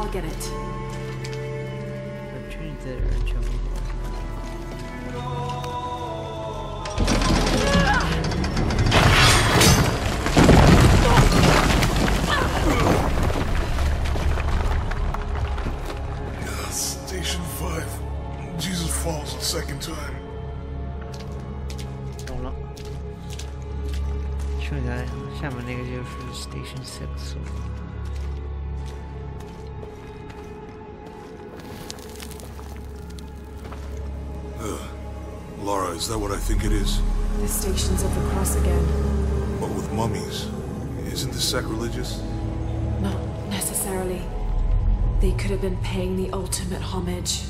I'll get it. 这里的人全部。Station 5. Jesus falls the second time. 懂了。剩下下面那个就是 Station 6 了。Laura, is that what I think it is? The Stations of the Cross again. But with mummies. Isn't this sacrilegious? Not necessarily. They could have been paying the ultimate homage.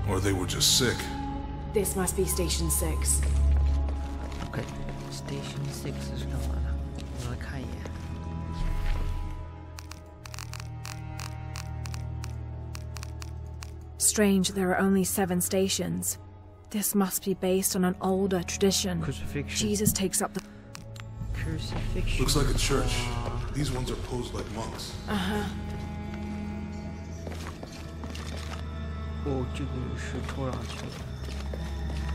Or they were just sick. This must be Station 6. Okay, Station 6 是干嘛的？我来看一眼。Strange, there are only 7 stations. This must be based on an older tradition. Crucifixion. Jesus takes up the Crucifixion. Looks like a church. These ones are posed like monks. Uh-huh. 哦，这个是拖上去的。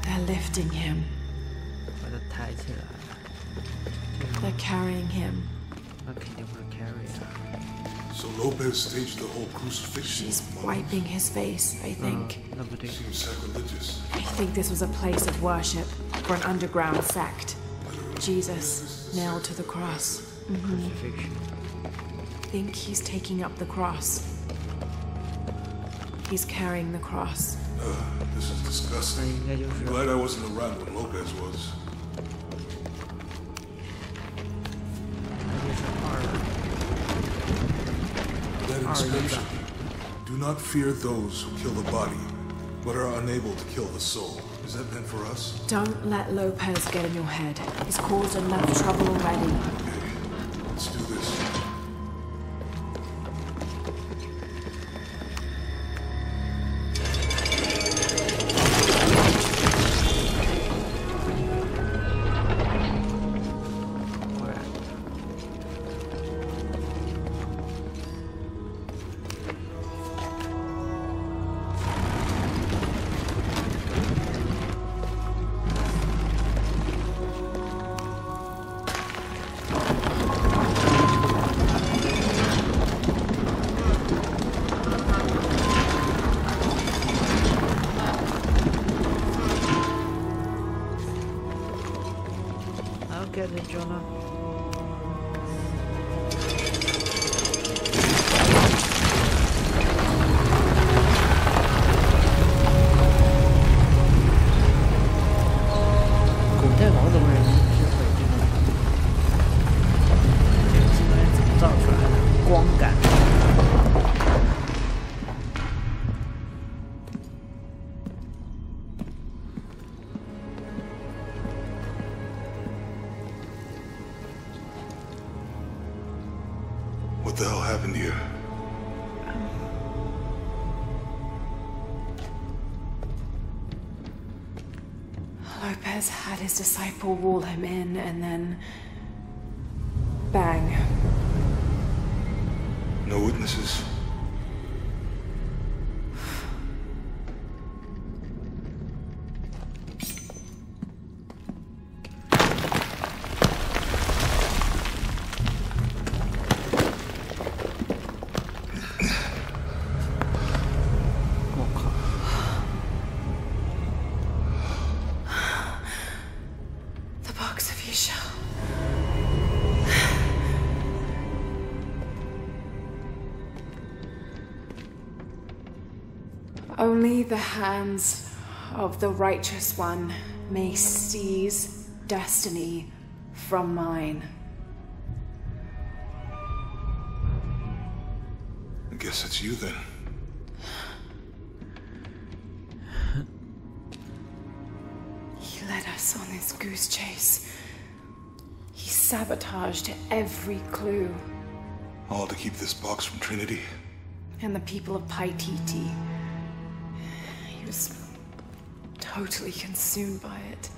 They're lifting him. 把它抬起来。 They're carrying him. 那肯定不是 carry 啊。 So Lopez staged the whole crucifixion. She's wiping his face, I think. Seems sacrilegious. I think this was a place of worship for an underground sect. Jesus nailed to the cross. Crucifixion. I think he's taking up the cross. He's carrying the cross. This is disgusting. I'm glad I wasn't around when Lopez was. That inscription. Do not fear those who kill the body, but are unable to kill the soul. Is that meant for us? Don't let Lopez get in your head. He's caused enough trouble already. Okay, let's do this. get it, Jonah. What the hell happened here? Lopez had his disciple wall him in, and then... bang. No witnesses? Only the hands of the righteous one may seize destiny from mine. I guess it's you then. He led us on this goose chase. He sabotaged every clue. All to keep this box from Trinity? And the people of Paititi. He was totally consumed by it.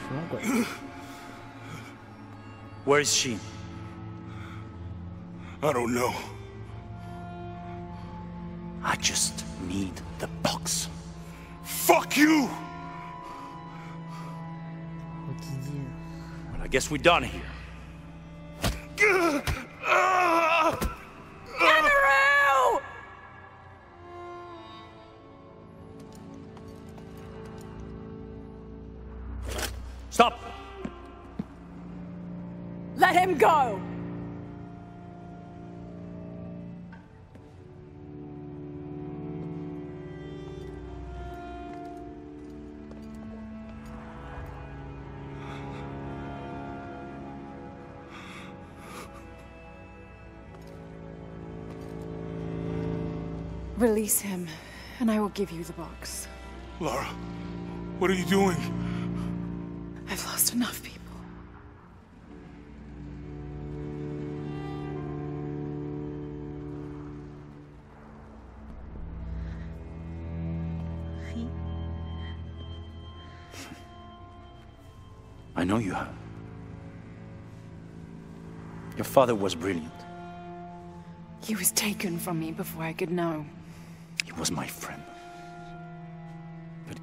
什么鬼？ Where is she? I don't know. I just need the box. Fuck you! Well, I guess we're done here. Amaru! Stop! Let him go! Release him, and I will give you the box. Lara, what are you doing? I've lost enough people. I know you have. Your father was brilliant. He was taken from me before I could know. He was my friend. But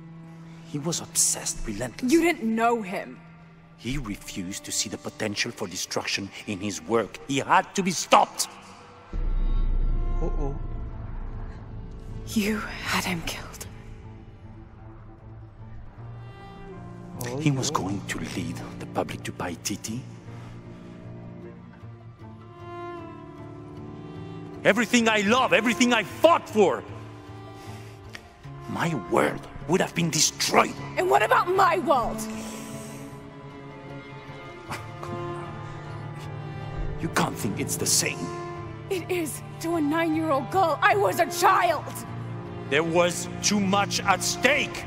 he was obsessed, relentless. You didn't know him. He refused to see the potential for destruction in his work. He had to be stopped. Uh-oh. You had him killed. He was going to lead the public to Paititi. Everything I love, everything I fought for. My world would have been destroyed. And what about my world? You can't think it's the same. It is to a 9-year-old girl. I was a child. There was too much at stake.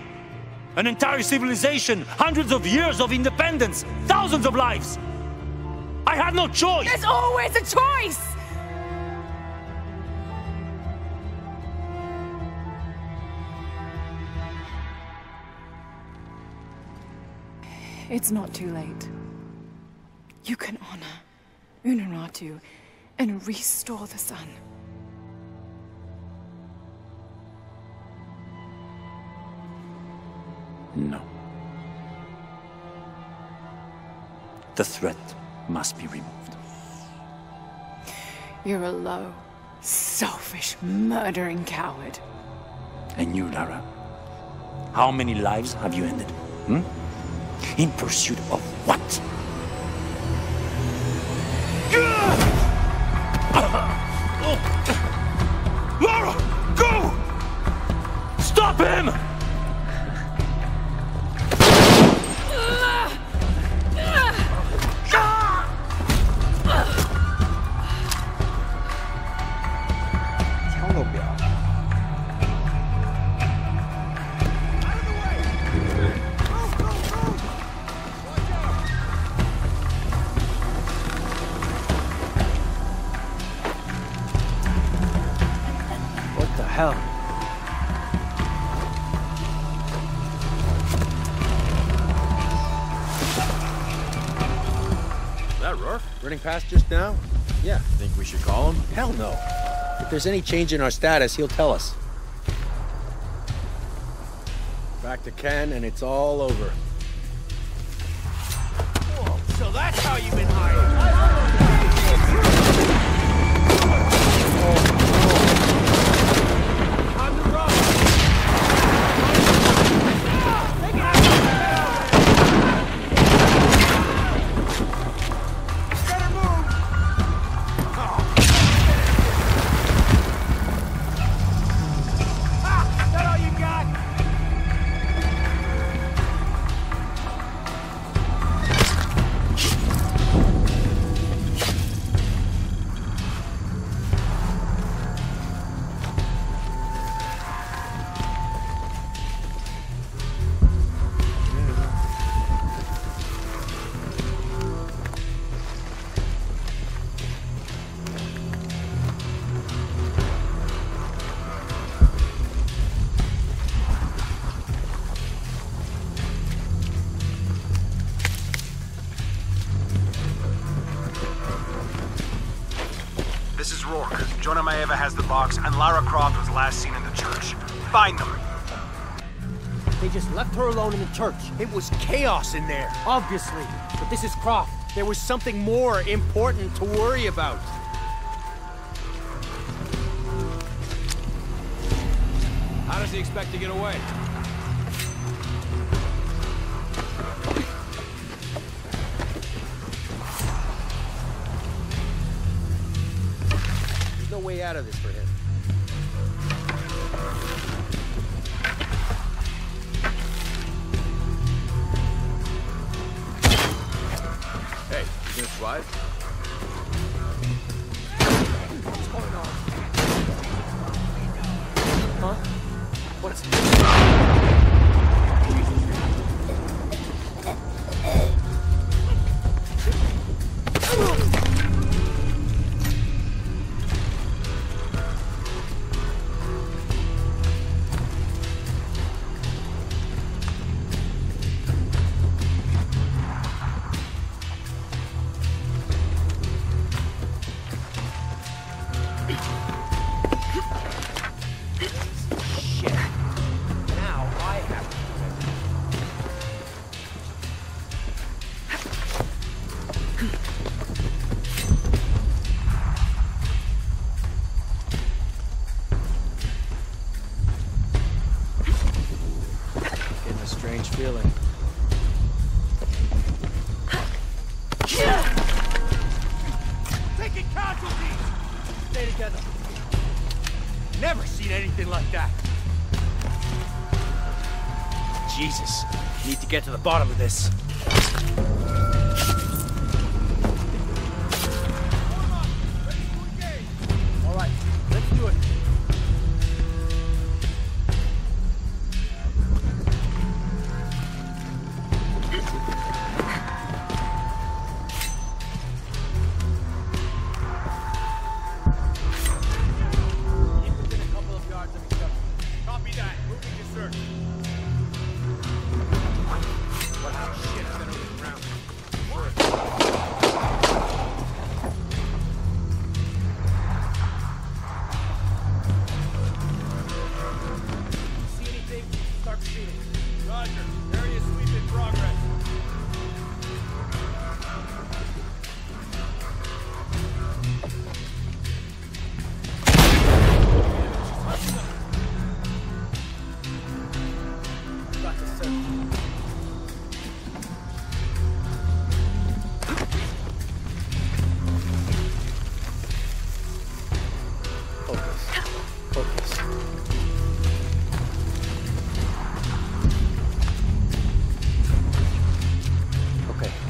An entire civilization, hundreds of years of independence, thousands of lives. I had no choice. There's always a choice. It's not too late. You can honor Unuratu and restore the sun. No. The threat must be removed. You're a low, selfish, murdering coward. And you, Lara? How many lives have you ended? In pursuit of what? Lara, go! Stop him! What the hell? Is that Rourke? Running past just now? Yeah. Think we should call him? Hell no. If there's any change in our status, he'll tell us. Back to Ken, and it's all over. Whoa, so that's how you've been hired. On the road. Better move. Is that all you got? is Rourke. Jonah Maeva has the box, and Lara Croft was last seen in the church. Find them. They just left her alone in the church. It was chaos in there, obviously. But this is Croft. There was something more important to worry about. How does he expect to get away? There's no way out of this for him. Hey, you gonna survive? What's going on? Huh? What's... Strange feeling. Taking casualties! Stay together. Never seen anything like that. Jesus. Need to get to the bottom of this. All right, let's do it.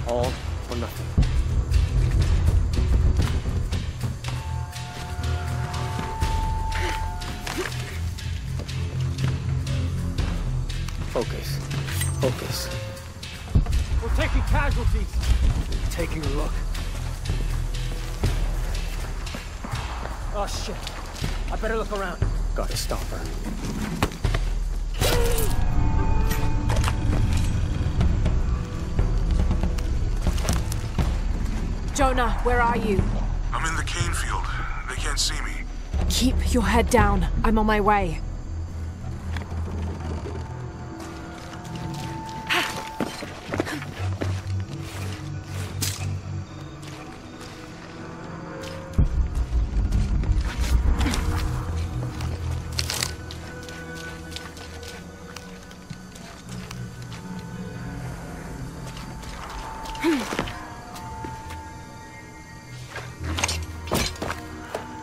All or nothing. Focus. Focus. We're taking casualties. Taking a look. Oh shit. I better look around. Gotta stop her. Jonah, where are you? I'm in the cane field. They can't see me. Keep your head down. I'm on my way.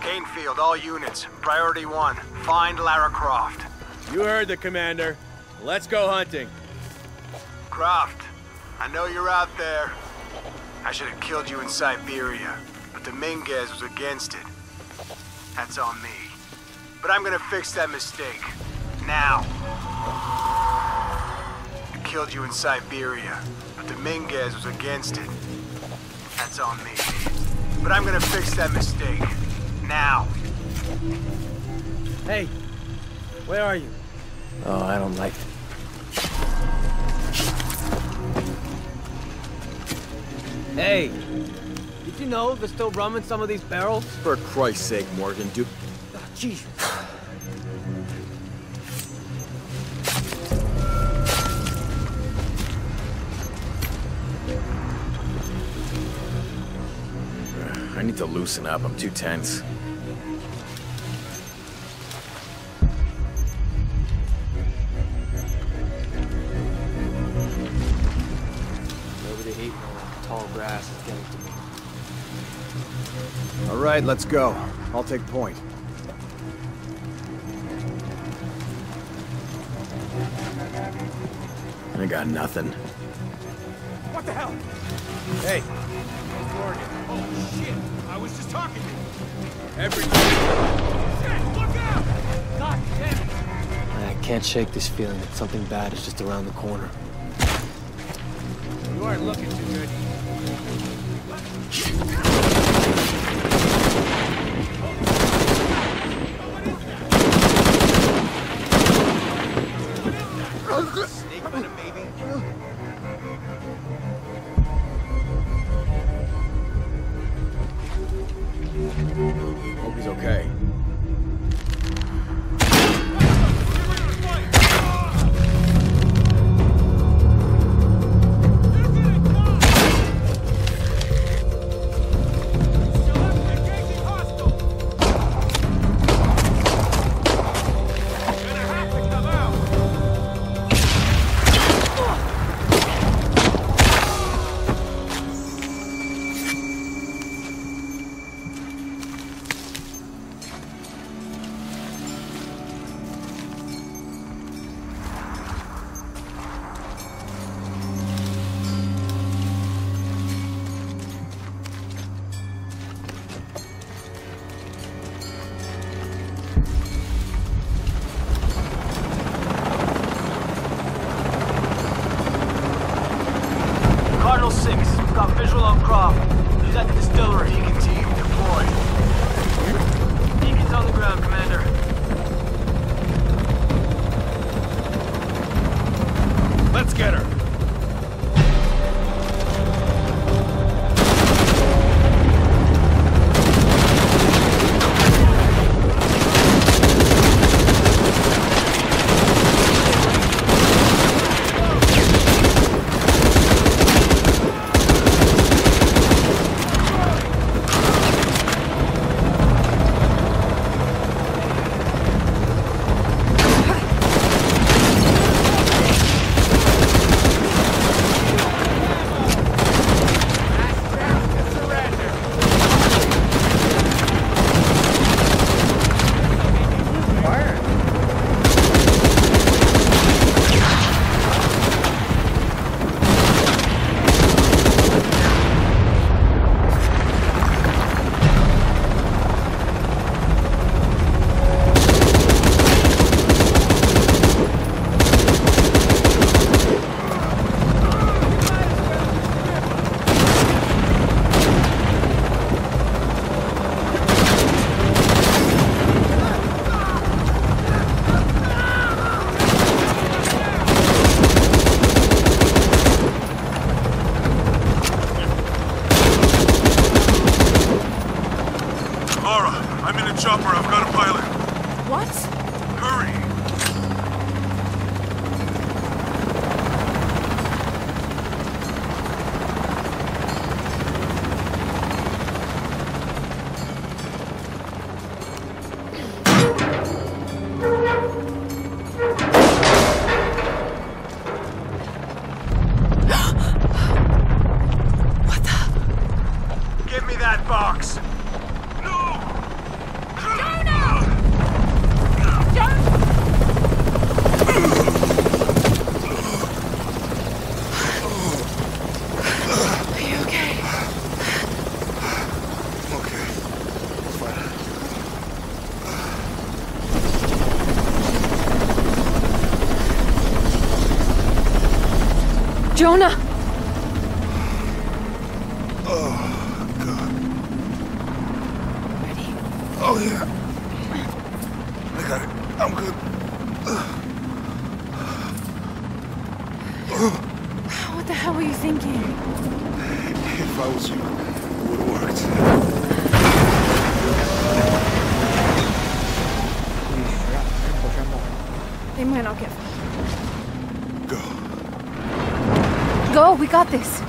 Canefield, all units. Priority 1. Find Lara Croft. You heard the commander. Let's go hunting. Croft, I know you're out there. I should have killed you in Siberia, but Dominguez was against it. That's on me. But I'm gonna fix that mistake. Now. I killed you in Siberia, but Dominguez was against it. That's on me. But I'm gonna fix that mistake. Now. Hey, where are you? Oh, I don't like it. Hey, you you know there's still rum in some of these barrels? For Christ's sake, Morgan, do... Jesus. I need to loosen up. I'm too tense. Maybe the heat on the tall grass is getting to me. All right, let's go. I'll take point. I got nothing. What the hell? Hey, Morgan. Oh, shit. I was just talking to you. Everybody. Shit, look out! God damn it. I can't shake this feeling that something bad is just around the corner. You aren't looking too good. Snake venom, maybe? Hope he's okay. Cardinal 6, we've got visual on Croft. He's at the distillery. Beacon team deployed. Beacon's on the ground, Commander. Let's get her. I'm in a chopper. I've got a pilot. What? Hurry! What the? Give me that box. Jonah! Oh, God. Ready? Oh, yeah. I got it. I'm good. What the hell were you thinking? If I was you, it would have worked. They might not get far. Go. Go, we got this.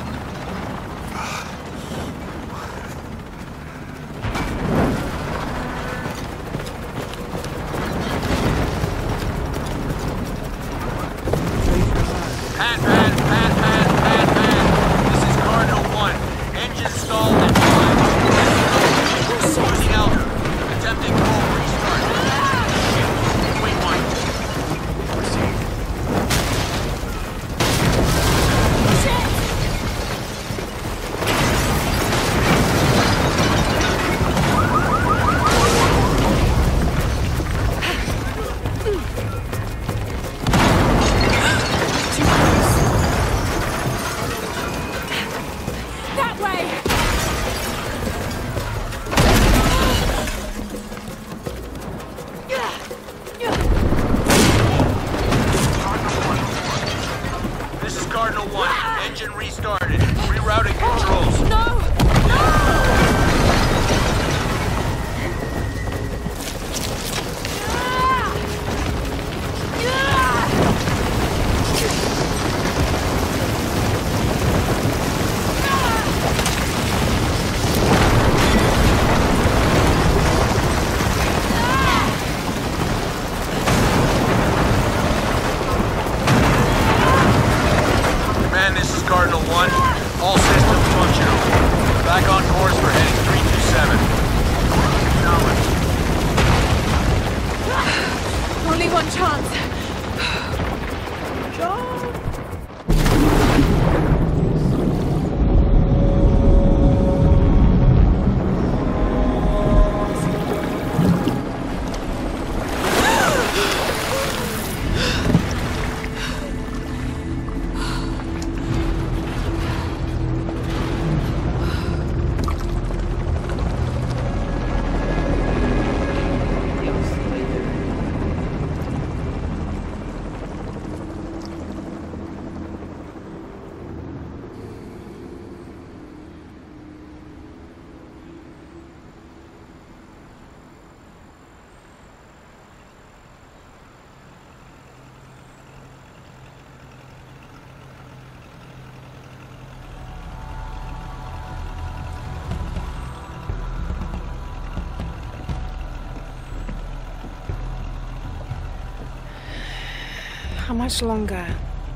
How much longer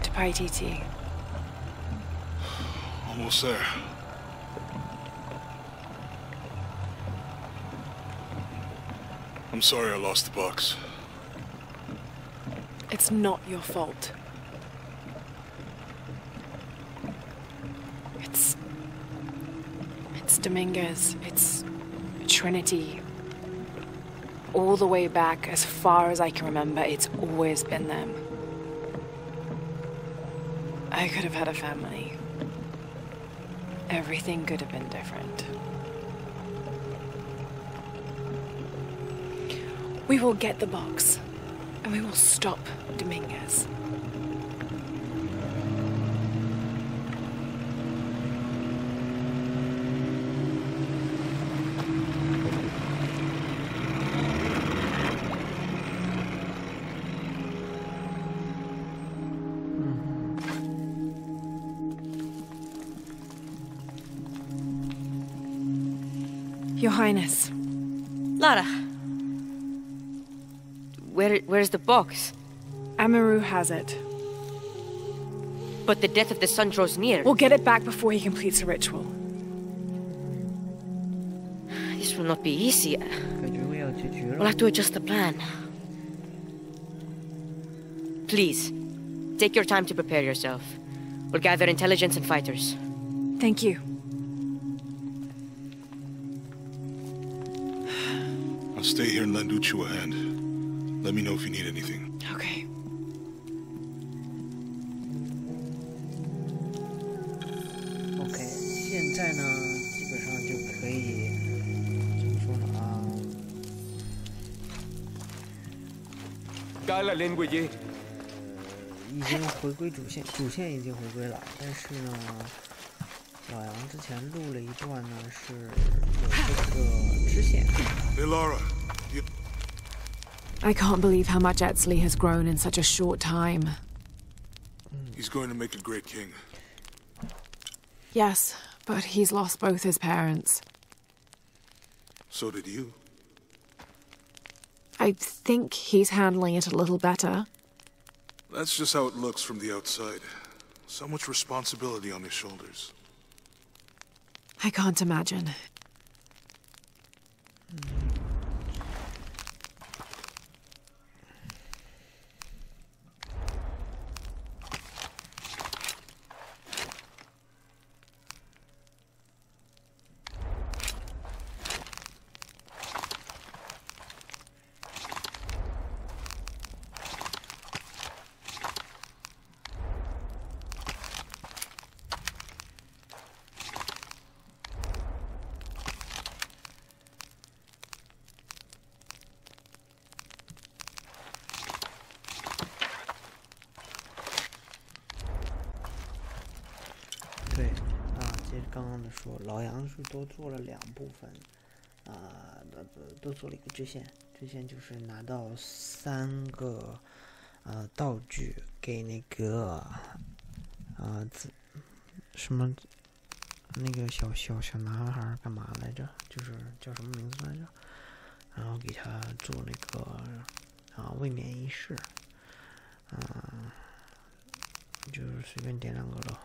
to Paititi? Almost there. I'm sorry I lost the box. It's not your fault. It's Dominguez. It's Trinity. All the way back, as far as I can remember, it's always been them. I could have had a family. Everything could have been different. We will get the box, and we will stop Dominguez. Your Highness. Lara. Where's the box? Amaru has it. But the death of the sun draws near. We'll get it back before he completes the ritual. This will not be easy. We'll have to adjust the plan. Please, take your time to prepare yourself. We'll gather intelligence and fighters. Thank you. I'll stay here and lend Uchu a hand. Let me know if you need anything. Okay. OK， 现在呢，基本上就可以怎么说呢啊？ Cala linguigi. 已经回归主线，主线已经回归了，但是呢，老杨之前录了一段呢，是有这个支线。Hey Lara, you... I can't believe how much Etzli has grown in such a short time. He's going to make a great king. Yes, but he's lost both his parents. So did you. I think he's handling it a little better. That's just how it looks from the outside. So much responsibility on his shoulders. I can't imagine.对啊，接着刚刚的说，老杨是多做了2部分，都做了一个支线。支线就是拿到3个道具给那个什么那个小男孩干嘛来着？就是叫什么名字来着？然后给他做那个卫冕仪式，就是随便点2个咯。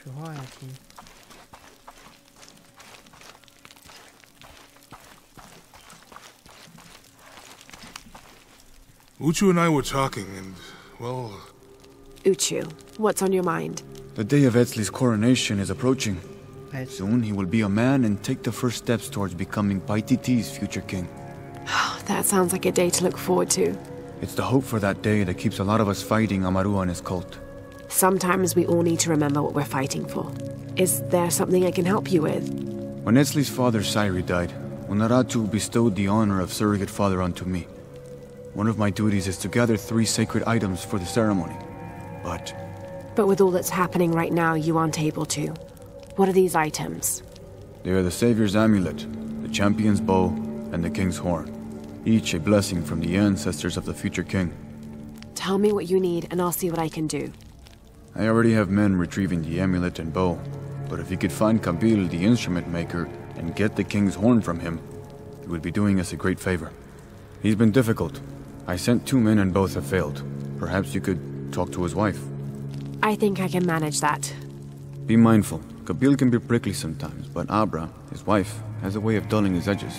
说话呀，亲。Uchu and I were talking, and, well... Uchu, what's on your mind? The day of Etzli's coronation is approaching. Soon he will be a man and take the first steps towards becoming Paititi's future king. That sounds like a day to look forward to. It's the hope for that day that keeps a lot of us fighting Amaru and his cult. Sometimes we all need to remember what we're fighting for. Is there something I can help you with? When Etzli's father Sairi died, Unaratu bestowed the honor of surrogate father onto me. One of my duties is to gather 3 sacred items for the ceremony. But with all that's happening right now, you aren't able to. What are these items? They are the Savior's amulet, the champion's bow, and the king's horn. Each a blessing from the ancestors of the future king. Tell me what you need, and I'll see what I can do. I already have men retrieving the amulet and bow, but if you could find Kabil, the instrument maker, and get the king's horn from him, you would be doing us a great favor. He's been difficult. I sent 2 men and both have failed. Perhaps you could talk to his wife. I think I can manage that. Be mindful. Kabil can be prickly sometimes, but Abra, his wife, has a way of dulling his edges.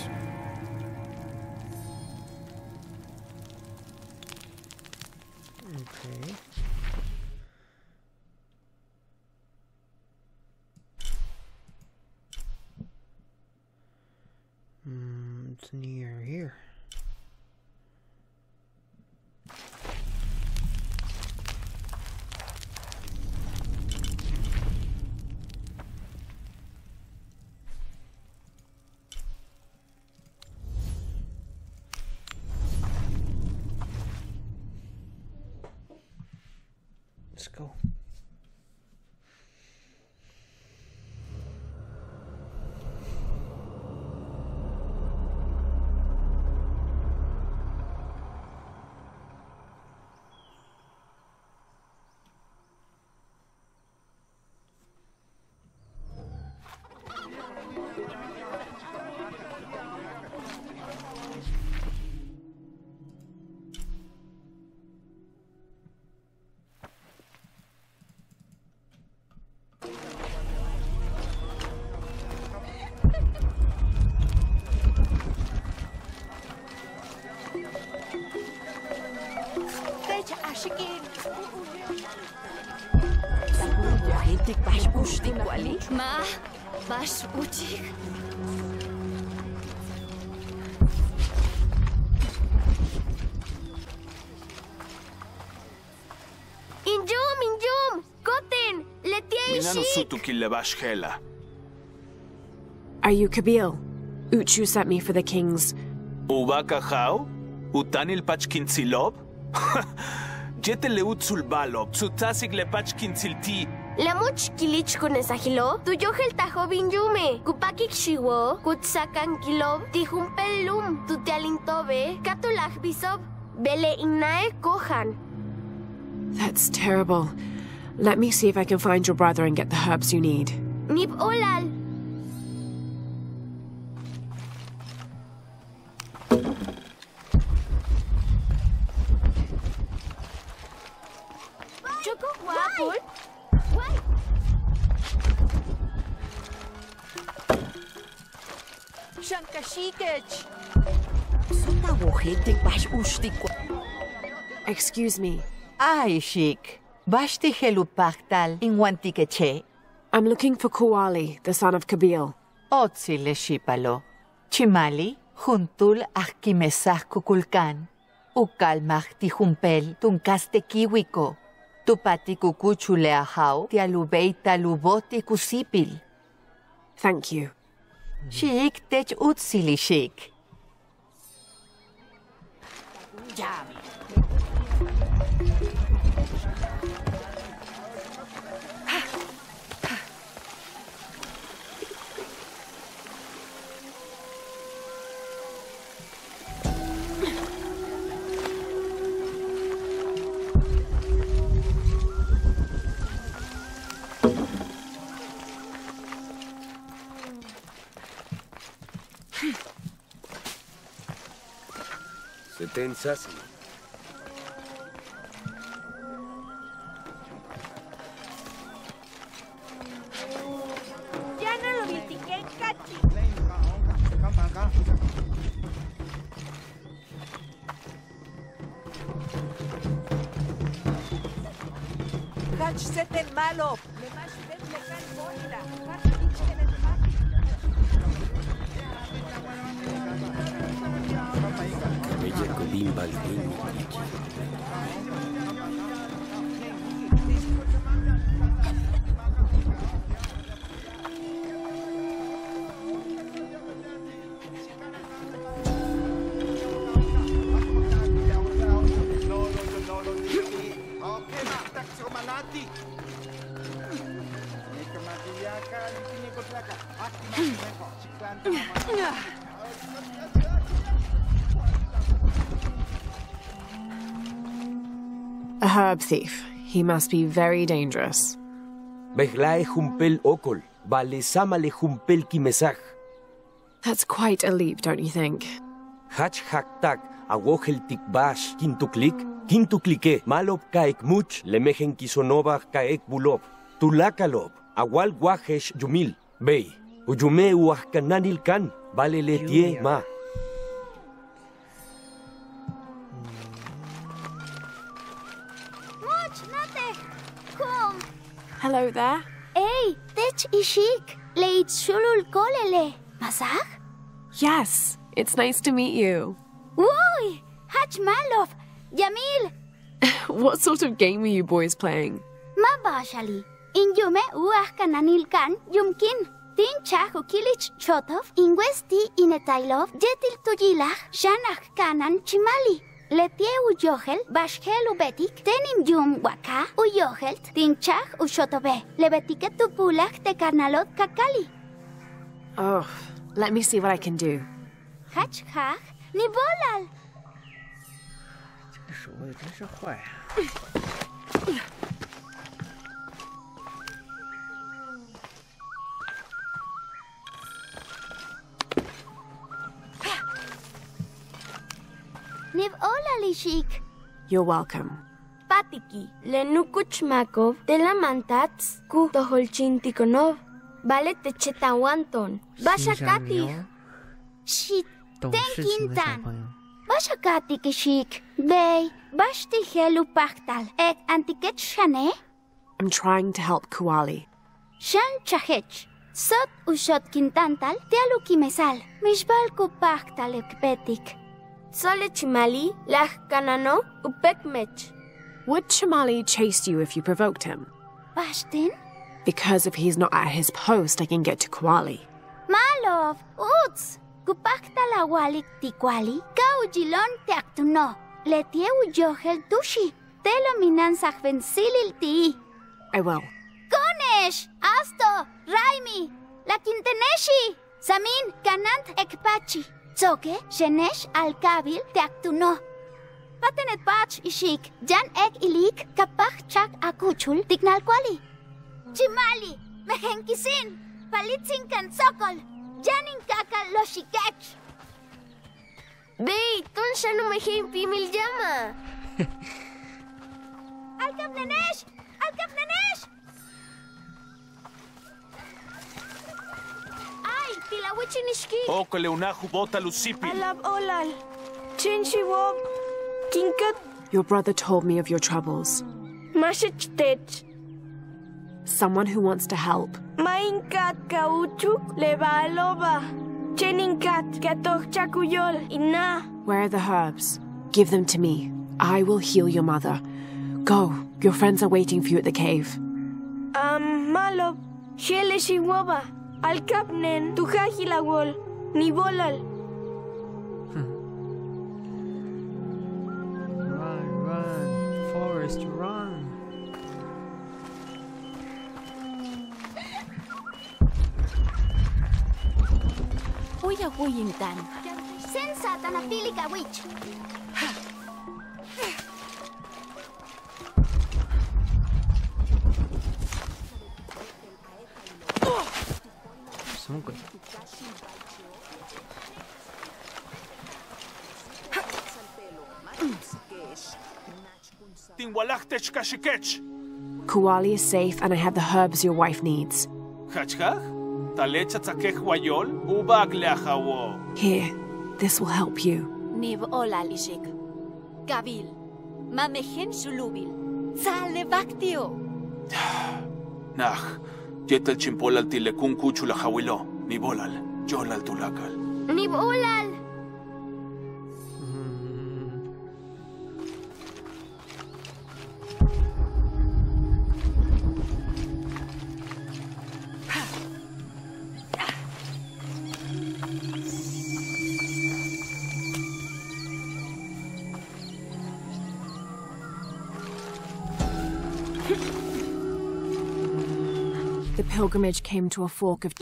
Okay. It's near here. Let's go. Ma, bash utik. Injum, Goten, Are you Kabil? Uchu sent me for the kings. Ubakahau? Utanil pachkintsilob? Jetele utsulbalob, tsutasik le pachkinsilti. Lamuch kilich kunesahilo, tu yohel tajo binjume, kupakik shiwo, kutsakan kilob, tijumpelum, tu tealintobe, katulach bisob, bele inae kohan. That's terrible. Let me see if I can find your brother and get the herbs you need. Nib olal. Choco guapo. Excuse me. Ay, chic. Bashti helupachtal in Wantikeche. I'm looking for Kuali, the son of Kabil. Otsile shipalo. Chimali, juntul akimesah kukulkan. Ukalmach tijumpel tunkaste kiwiko. Tupati kukuchule ahau tialubei taluboti kusipil. Thank you. Chic tech utsili chic. Tensas. Ya no lo vitiqué, cachi. Hach seten malo. Le mash vet le kan boira. A herb thief. He must be very dangerous. Behlae jumpel okol, vale samale jumpel kimesaj. That's quite a leap, don't you think? Hach haktak, awohel tikbash, kintuklike, malop kaek much, lemejen kisonobach kaek bulob, tulakalob, awal wajesh yumil, bey, uyume uahkananil kan, vale letie ma. Hello there. Hey, tech ishik. Leit shulul kolele. Masaj? Yes, it's nice to meet you. Woi, Hach Malov, Yamil. What sort of game are you boys playing? Mabashali. In yume uahkananil kan yumkin. Tin chahu kilich chotov. In westi inetailov. Jetil tuyilach. Shanach kanan chimali. Letie uyohel, bashhel ubetik, tenim yum waka, uyohelt, tinchach ushotobe, lebetike tupulach te karnalot kakali. Oh, let me see what I can do. Hach hach, ni bolal. 这个手也真是坏啊。Niv olali shik. You're welcome. Patiki, lenukuch makov, de la mantats, ku toholchin tikonov, vale techetawanton, bashakati. Shit, tenkintan. Bashakati kishik. Bay. Bashti helu paktal. Ek antiket shane. I'm trying to help Kuali. Shan chahech. Sot ushot kintantal. Tialu kimesal. Mishbal ku paktal ekpetik. Sole chimali. Lah kanano. Upekmech. Would Chimali chase you if you provoked him? Bashtin? Because if he's not at his post, I can get to Kuali. Malov. Uts. Kupaktal awalik tikwali. Kaujilon teaktuno. Letieu johel tushi. Telo minansach vensilil ti. I will. Konesh! Asto! Raimi! Lakinteneshi! Samin kanant ekpachi. Tsoke, shenesh alkabil teaktuno. Patenet pach ishik. Jan ek ilik kapach chak akuchul tignal kwali. Chimali! Mehenkisin! Palitsin kan sokol! Janin kakal loshikech! Bey, ton siya numahin pimil llama. Alkap nenesh! Alkap nenesh! Ay, tilawichinishki. Okole unahu bota lusipi. Alab olal. Chinchiwob. Kinkat. Your brother told me of your troubles. Mashichtech. Someone who wants to help. Mainkat kauchuk levaloba. Cheninkat katok chakuyol ina. Where are the herbs? Give them to me. I will heal your mother. Go. Your friends are waiting for you at the cave. Malob. Sheleshiwoba. Alkapnen. Tuhahilawol. Nibolal. Run. Forest, run. Uya huyintan. Sensata na pili ka witch. Smoke. Tinwalachtech kashikech. Kuali is safe and I have the herbs your wife needs. Hachkach? Talecha tzakech wayol? Ubag leachawo. Here, this will help you. Nib olalishik. Gabil. Mamehen shulubil. Tzale vaktio. Nach. Yetel chimpolal tilekun kuchula hawilo. Nibolal. Yolal tulakal. Nibolal. The pilgrimage came to a fork of...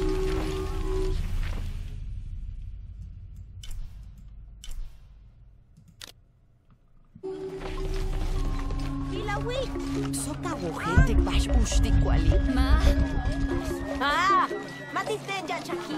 Ma. Ah! Matisten chaki.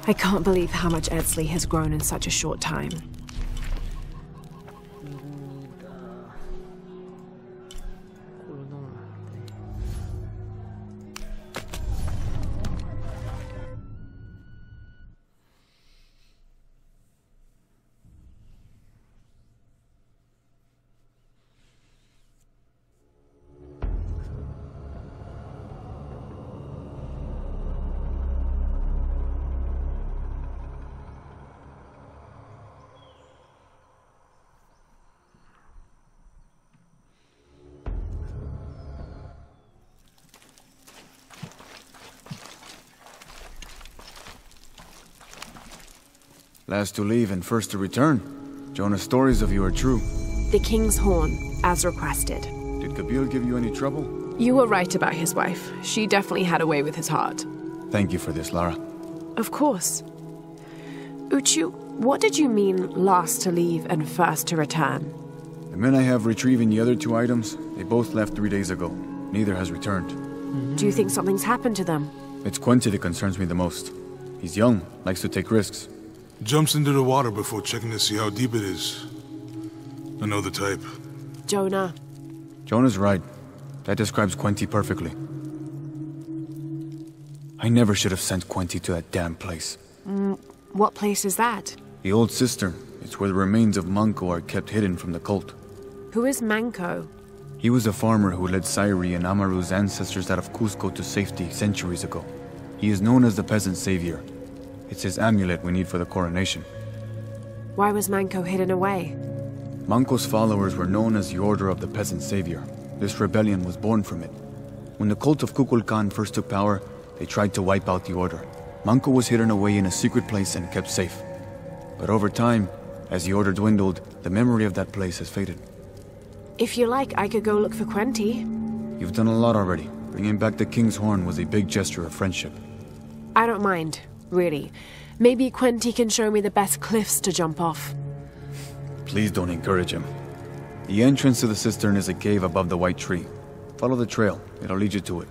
I can't believe how much Edsley has grown in such a short time. Last to leave and first to return. Jonah's stories of you are true. The King's Horn, as requested. Did Kabil give you any trouble? You were right about his wife. She definitely had a way with his heart. Thank you for this, Lara. Of course. Uchu, What did you mean last to leave and first to return? The men I have retrieving the other 2 items, they both left 3 days ago. Neither has returned. Do you think something's happened to them? It's Quinty that concerns me the most. He's young, likes to take risks. Jumps into the water before checking to see how deep it is. I know the type. Jonah. Jonah's right. That describes Quinty perfectly. I never should have sent Quinty to that damn place. What place is that? The old cistern. It's where the remains of Manco are kept hidden from the cult. Who is Manco? He was a farmer who led Sairi and Amaru's ancestors out of Cusco to safety centuries ago. He is known as the peasant savior. It's his amulet we need for the coronation. Why was Manco hidden away? Manco's followers were known as the Order of the Peasant Savior. This rebellion was born from it. When the cult of Kukulkan first took power, they tried to wipe out the order. Manco was hidden away in a secret place and kept safe. But over time, as the order dwindled, the memory of that place has faded. If you like, I could go look for Quinty. You've done a lot already. Bringing back the King's Horn was a big gesture of friendship. I don't mind, really. Maybe Quinty can show me the best cliffs to jump off. Please don't encourage him. The entrance to the cistern is a cave above the white tree. Follow the trail. It'll lead you to it.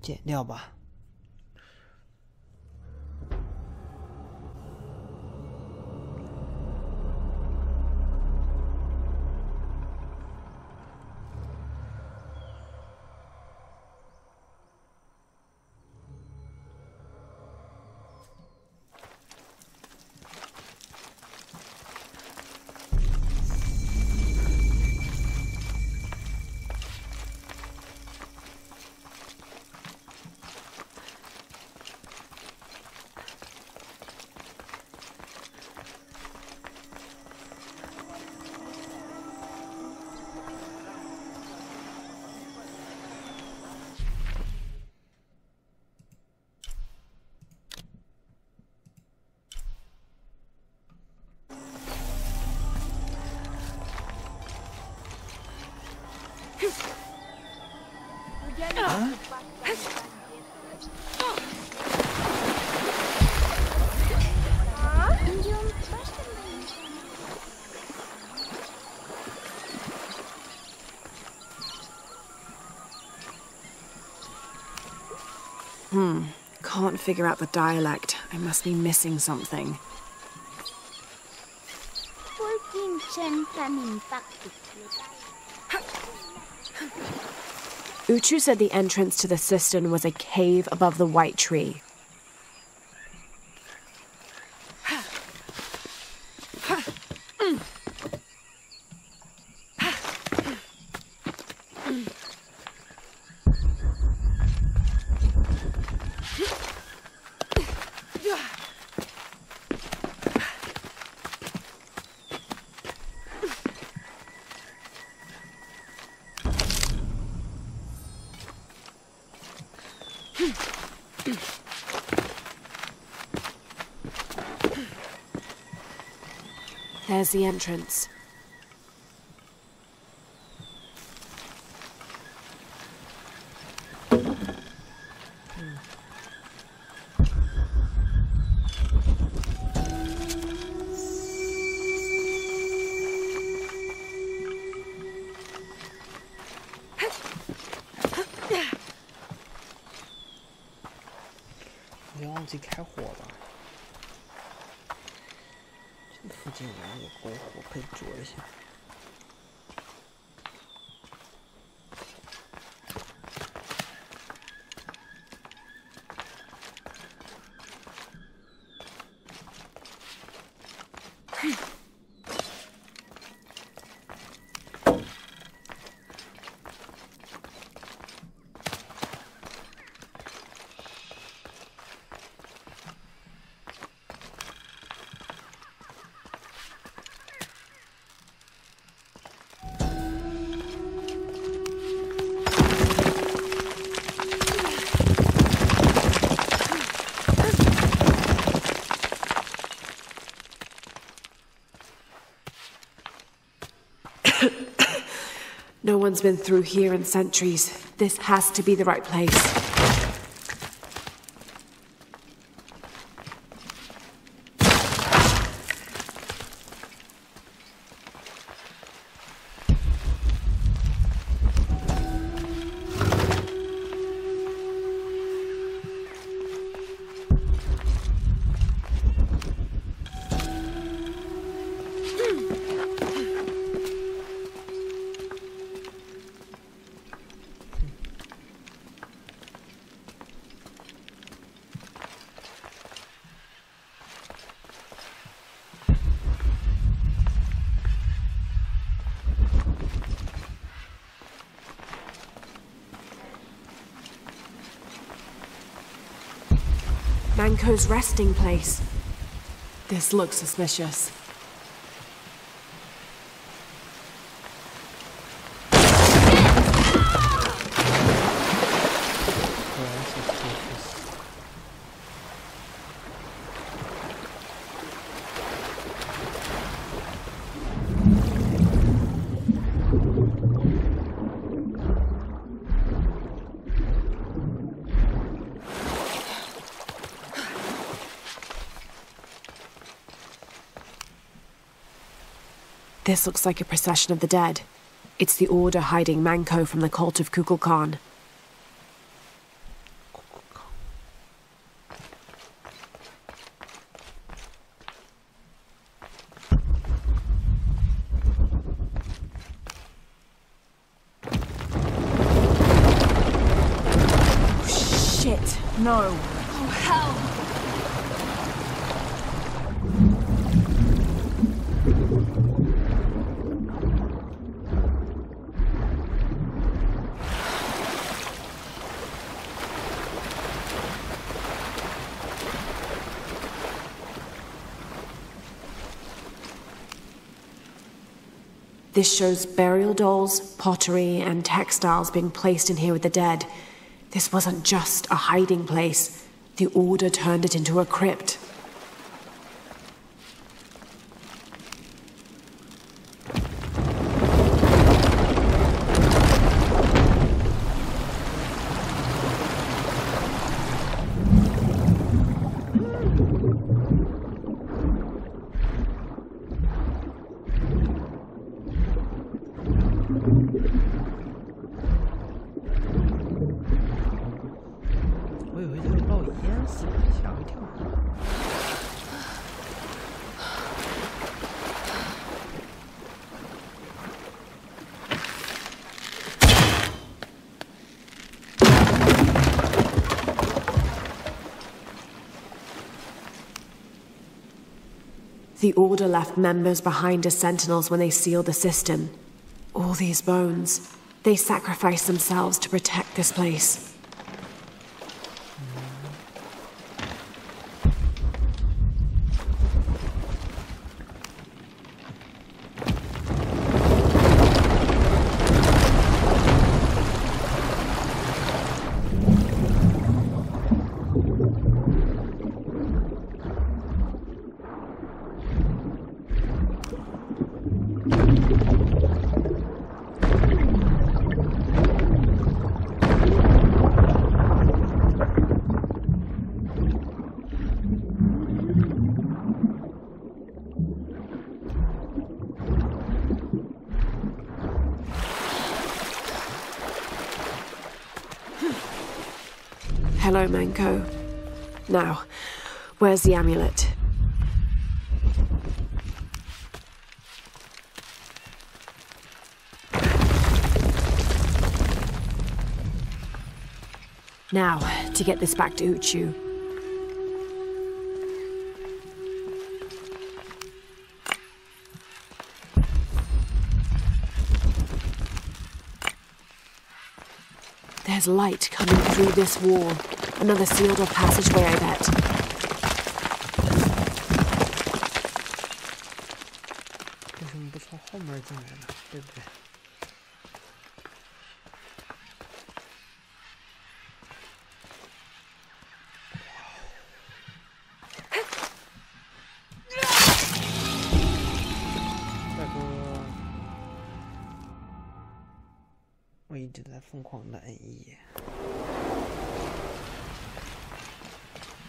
剪掉吧。Can't figure out the dialect. I must be missing something. Uchu said the entrance to the cistern was a cave above the white tree. There's the entrance.别忘记开火了。这附近有没有篝火可以灼一下？No one's been through here in centuries. This has to be the right place. Manco's resting place. This looks suspicious. This looks like a procession of the dead. It's the Order hiding Manco from the cult of Kukulkan. Oh, shit. No. Oh, hell. This shows burial dolls, pottery, and textiles being placed in here with the dead. This wasn't just a hiding place. The Order turned it into a crypt. The Order left members behind as sentinels when they sealed the cistern. All these bones. They sacrificed themselves to protect this place. Hello, Manko. Now, where's the amulet? Now, to get this back to Uchu. There's light coming through this wall. Another sealed-off passageway, I bet.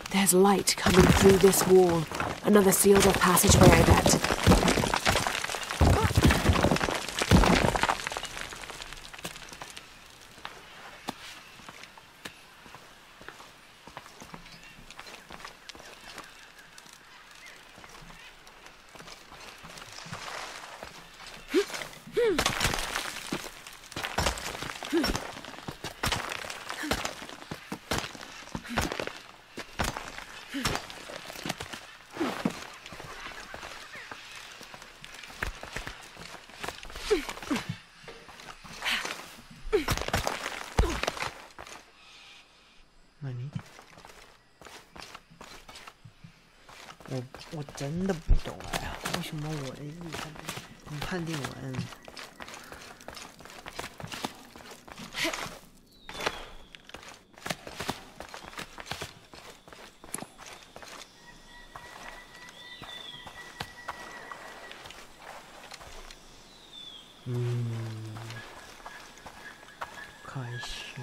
There's light coming through this wall. Another sealed-off passageway, I bet. Nani? 我真的不懂哎，为什么我的日语判定文？开始。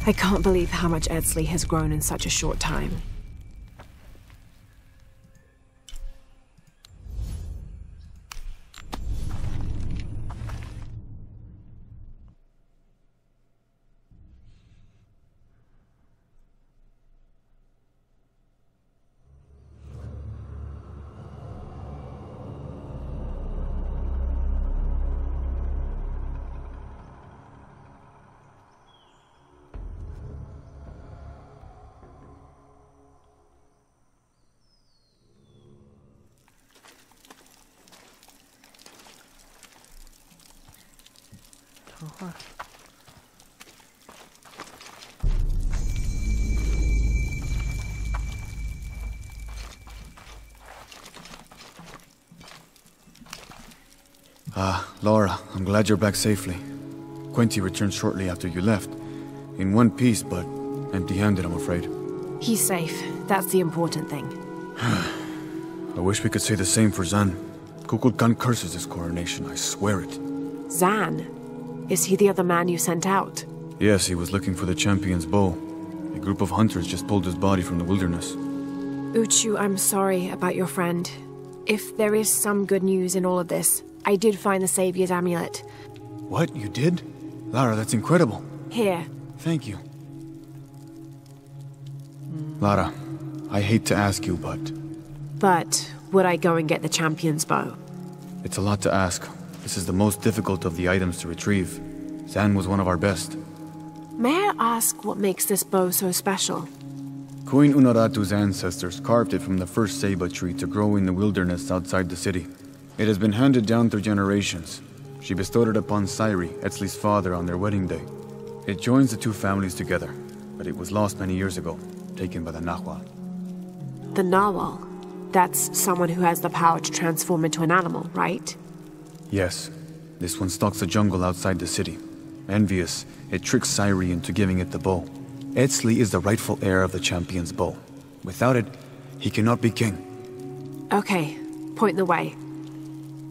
I can't believe how much Edsli has grown in such a short time. Laura, I'm glad you're back safely. Quinty returned shortly after you left. In one piece, but empty-handed, I'm afraid. He's safe. That's the important thing. I wish we could say the same for Zan. Kukulkan curses his coronation, I swear it. Zan? Is he the other man you sent out? Yes, he was looking for the champion's bow. A group of hunters just pulled his body from the wilderness. Uchu, I'm sorry about your friend. If there is some good news in all of this, I did find the Savior's amulet. What? You did? Lara, that's incredible. Here. Thank you. Lara, I hate to ask you, but... But would I go and get the champion's bow? It's a lot to ask. This is the most difficult of the items to retrieve. Zan was one of our best. May I ask what makes this bow so special? Queen Unuratu's ancestors carved it from the first ceiba tree to grow in the wilderness outside the city. It has been handed down through generations. She bestowed it upon Sairi, Etzli's father, on their wedding day. It joins the two families together, but it was lost many years ago, taken by the Nahual. The Nahual? That's someone who has the power to transform into an animal, right? Yes. This one stalks the jungle outside the city. Envious, it tricks Sairi into giving it the bow. Etzli is the rightful heir of the champion's bow. Without it, he cannot be king. Okay, point the way.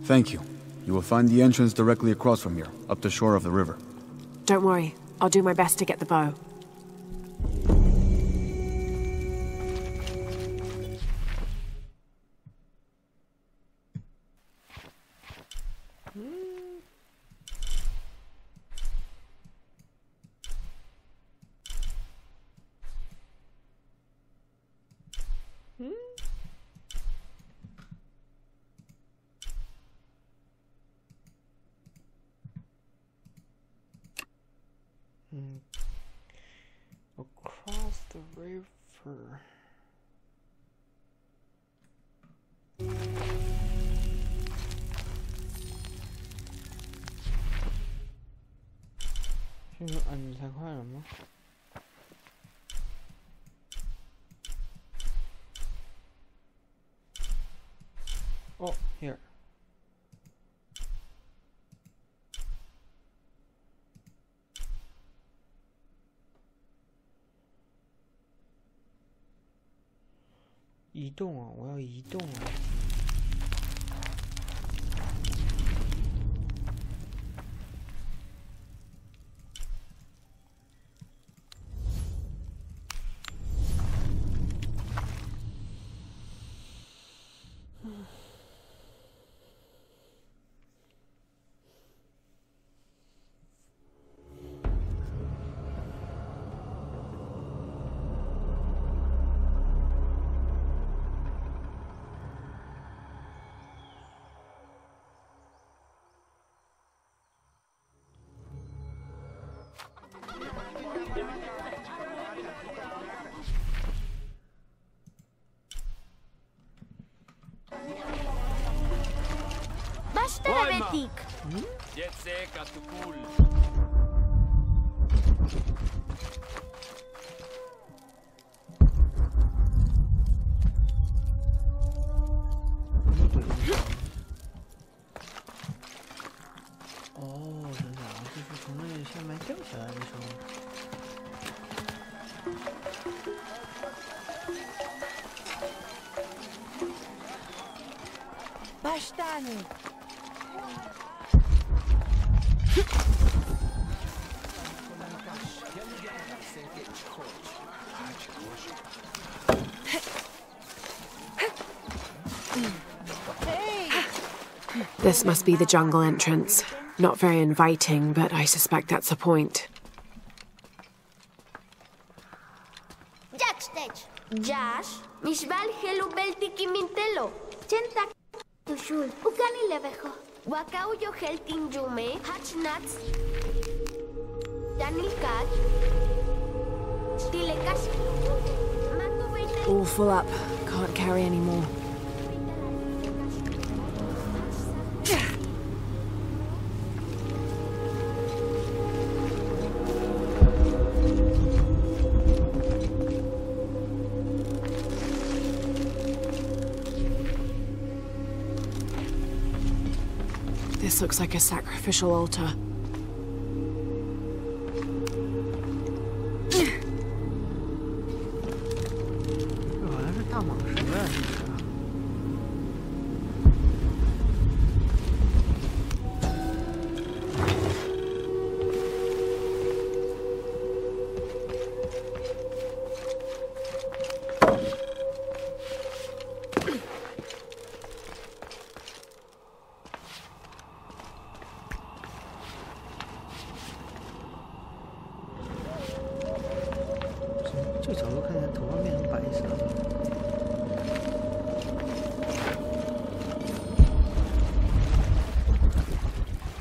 Thank you. You will find the entrance directly across from here, up the shore of the river. Don't worry. I'll do my best to get the bow. Across the river. Oh, here.移动啊！我要移动啊！Basta na, Betik!哦，真的啊，就是从那里下面掉下来的时候。Bastani! This must be the jungle entrance. Not very inviting, but I suspect that's the point. Jackstech! Jash, Mishval Helu Beltiki Mintelo. Chentak Tushul. Ukani Levejo. Wakau yo Heltin Jume. Hatchnats. Danil Kat. Tilekas. All full up. Can't carry any more. This looks like a sacrificial altar.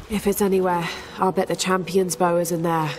If it's anywhere, I'll bet the champion's bow is in there.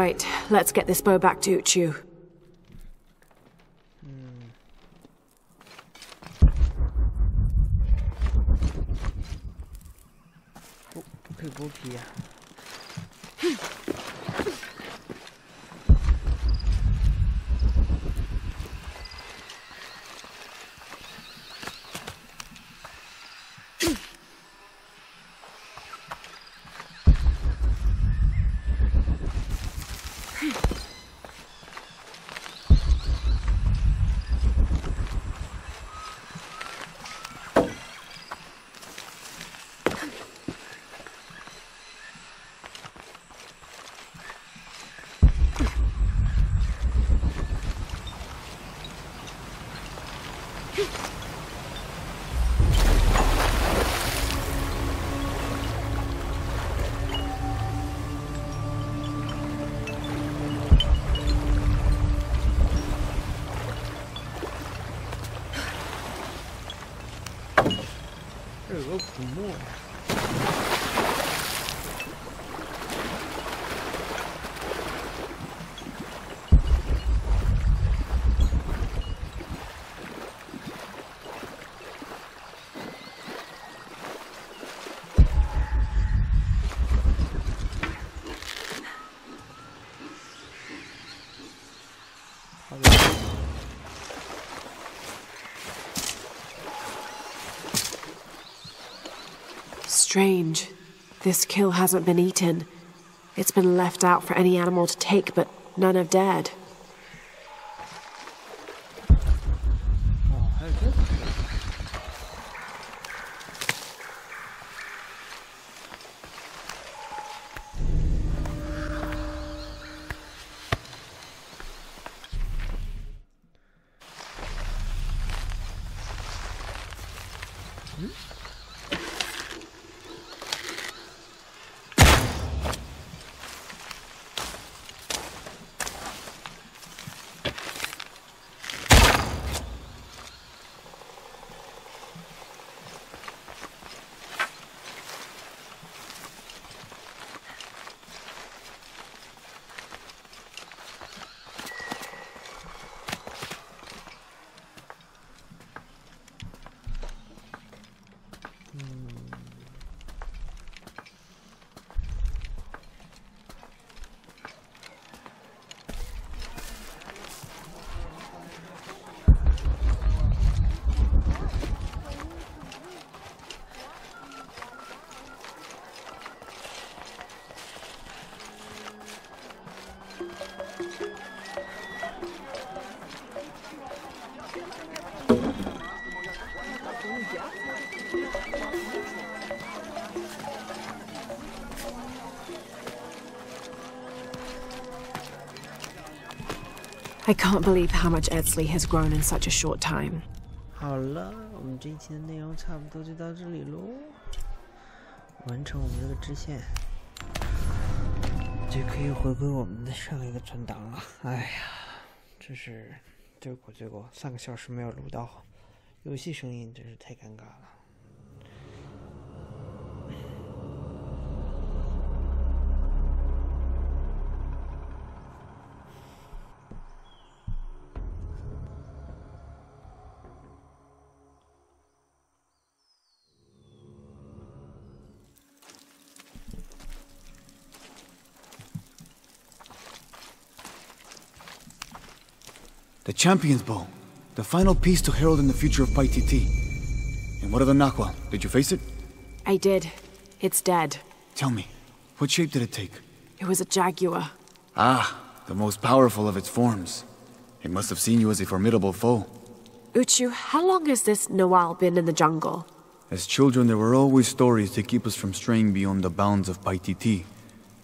Right, let's get this bow back to Uchu. 不可以剥皮呀。这有个古墓呀。Strange. This kill hasn't been eaten. It's been left out for any animal to take, but none have dared. I can't believe how much Edsleigh has grown in such a short time. 好了，我们这一期的内容差不多就到这里喽。完成我们这个支线，就可以回归我们的上一个存档了。哎呀，这是罪过，3个小时没有录到，游戏声音真是太尴尬了。The Champion's Bow. The final piece to herald in the future of Paititi. And what of the Nahual? Did you face it? I did. It's dead. Tell me, what shape did it take? It was a jaguar. Ah, the most powerful of its forms. It must have seen you as a formidable foe. Uchu, how long has this Nawal been in the jungle? As children, there were always stories to keep us from straying beyond the bounds of Paititi.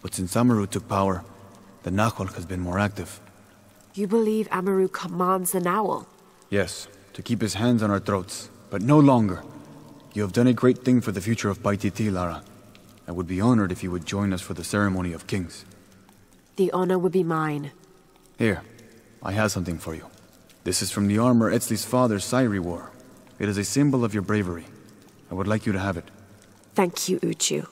But since Amaru took power, the Nahual has been more active. You believe Amaru commands the Nahual? Yes, to keep his hands on our throats, but no longer. You have done a great thing for the future of Paititi, Lara. I would be honored if you would join us for the ceremony of kings. The honor would be mine. Here, I have something for you. This is from the armor Edsleigh's father, Sairi, wore. It is a symbol of your bravery. I would like you to have it. Thank you, Uchu.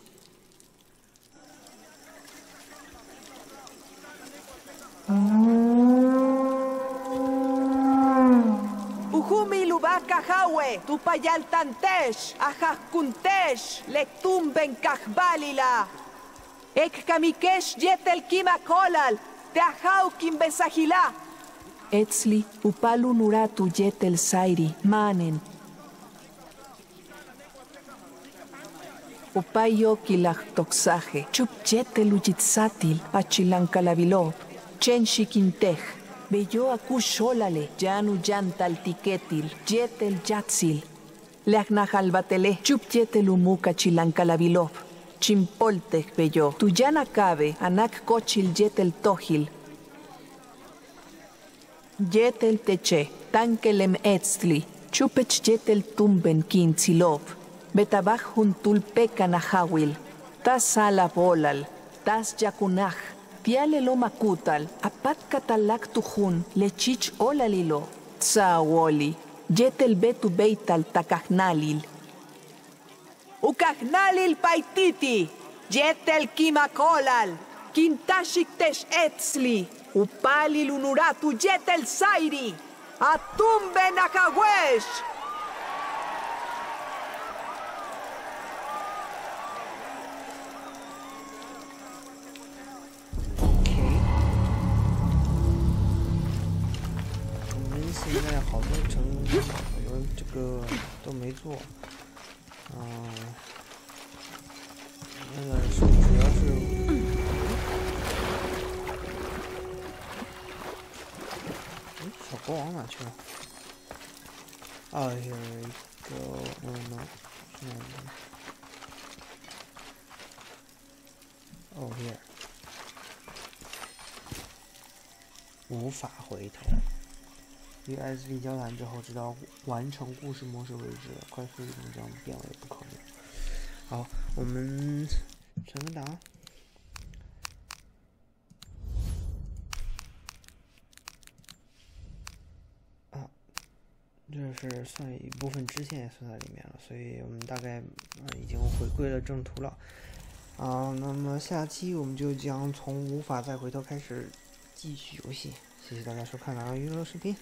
Kumi lubaka hawe, tu payal tantesh, ajak kuntesh, lektumben kahbalila. Ek kamikesh yetel kima kolal, te ajau kimbesahila. Etzli, upalu nuratu yetel sairi, manen. Upayo kilach toxaje, chup yetel ujitsatil, achilankalavilov, chenshikintej. Bello acushólale, yanu yantal tiketil, yetel yatsil. Leagnajalbatele, chup yetel umuca chilankalavilov, chimpoltej bello. Tu yana cabe, anak cochil yetel tojil. Yetel teche, tankelem etzli, chupech yetel tumben kintzilov. Betabaj juntul pekanahawil, tas ala bolal, tas yakunaj. Piale lo makutal, apat katalak tujun, lechich olalilo. Tsawoli, yetel betu beital takahnalil. Ukahnalil paititi, yetel kimakolal, kintashik tesh etzli, upalil unuratu yetel sairi, atumbe nakawesh.现在好多城有这个都没做，那个是主要是，小国王哪去了？啊 ，here we go，no， 哦 here， 无法回头。与 SV 交谈之后，直到完成故事模式为止，快速移动将变为不可能。好，我们存个档。啊，这是算一部分支线也算在里面了，所以我们大概已经回归了正途了。那么下期我们就将从无法再回头开始继续游戏。谢谢大家收看老杨娱乐视频。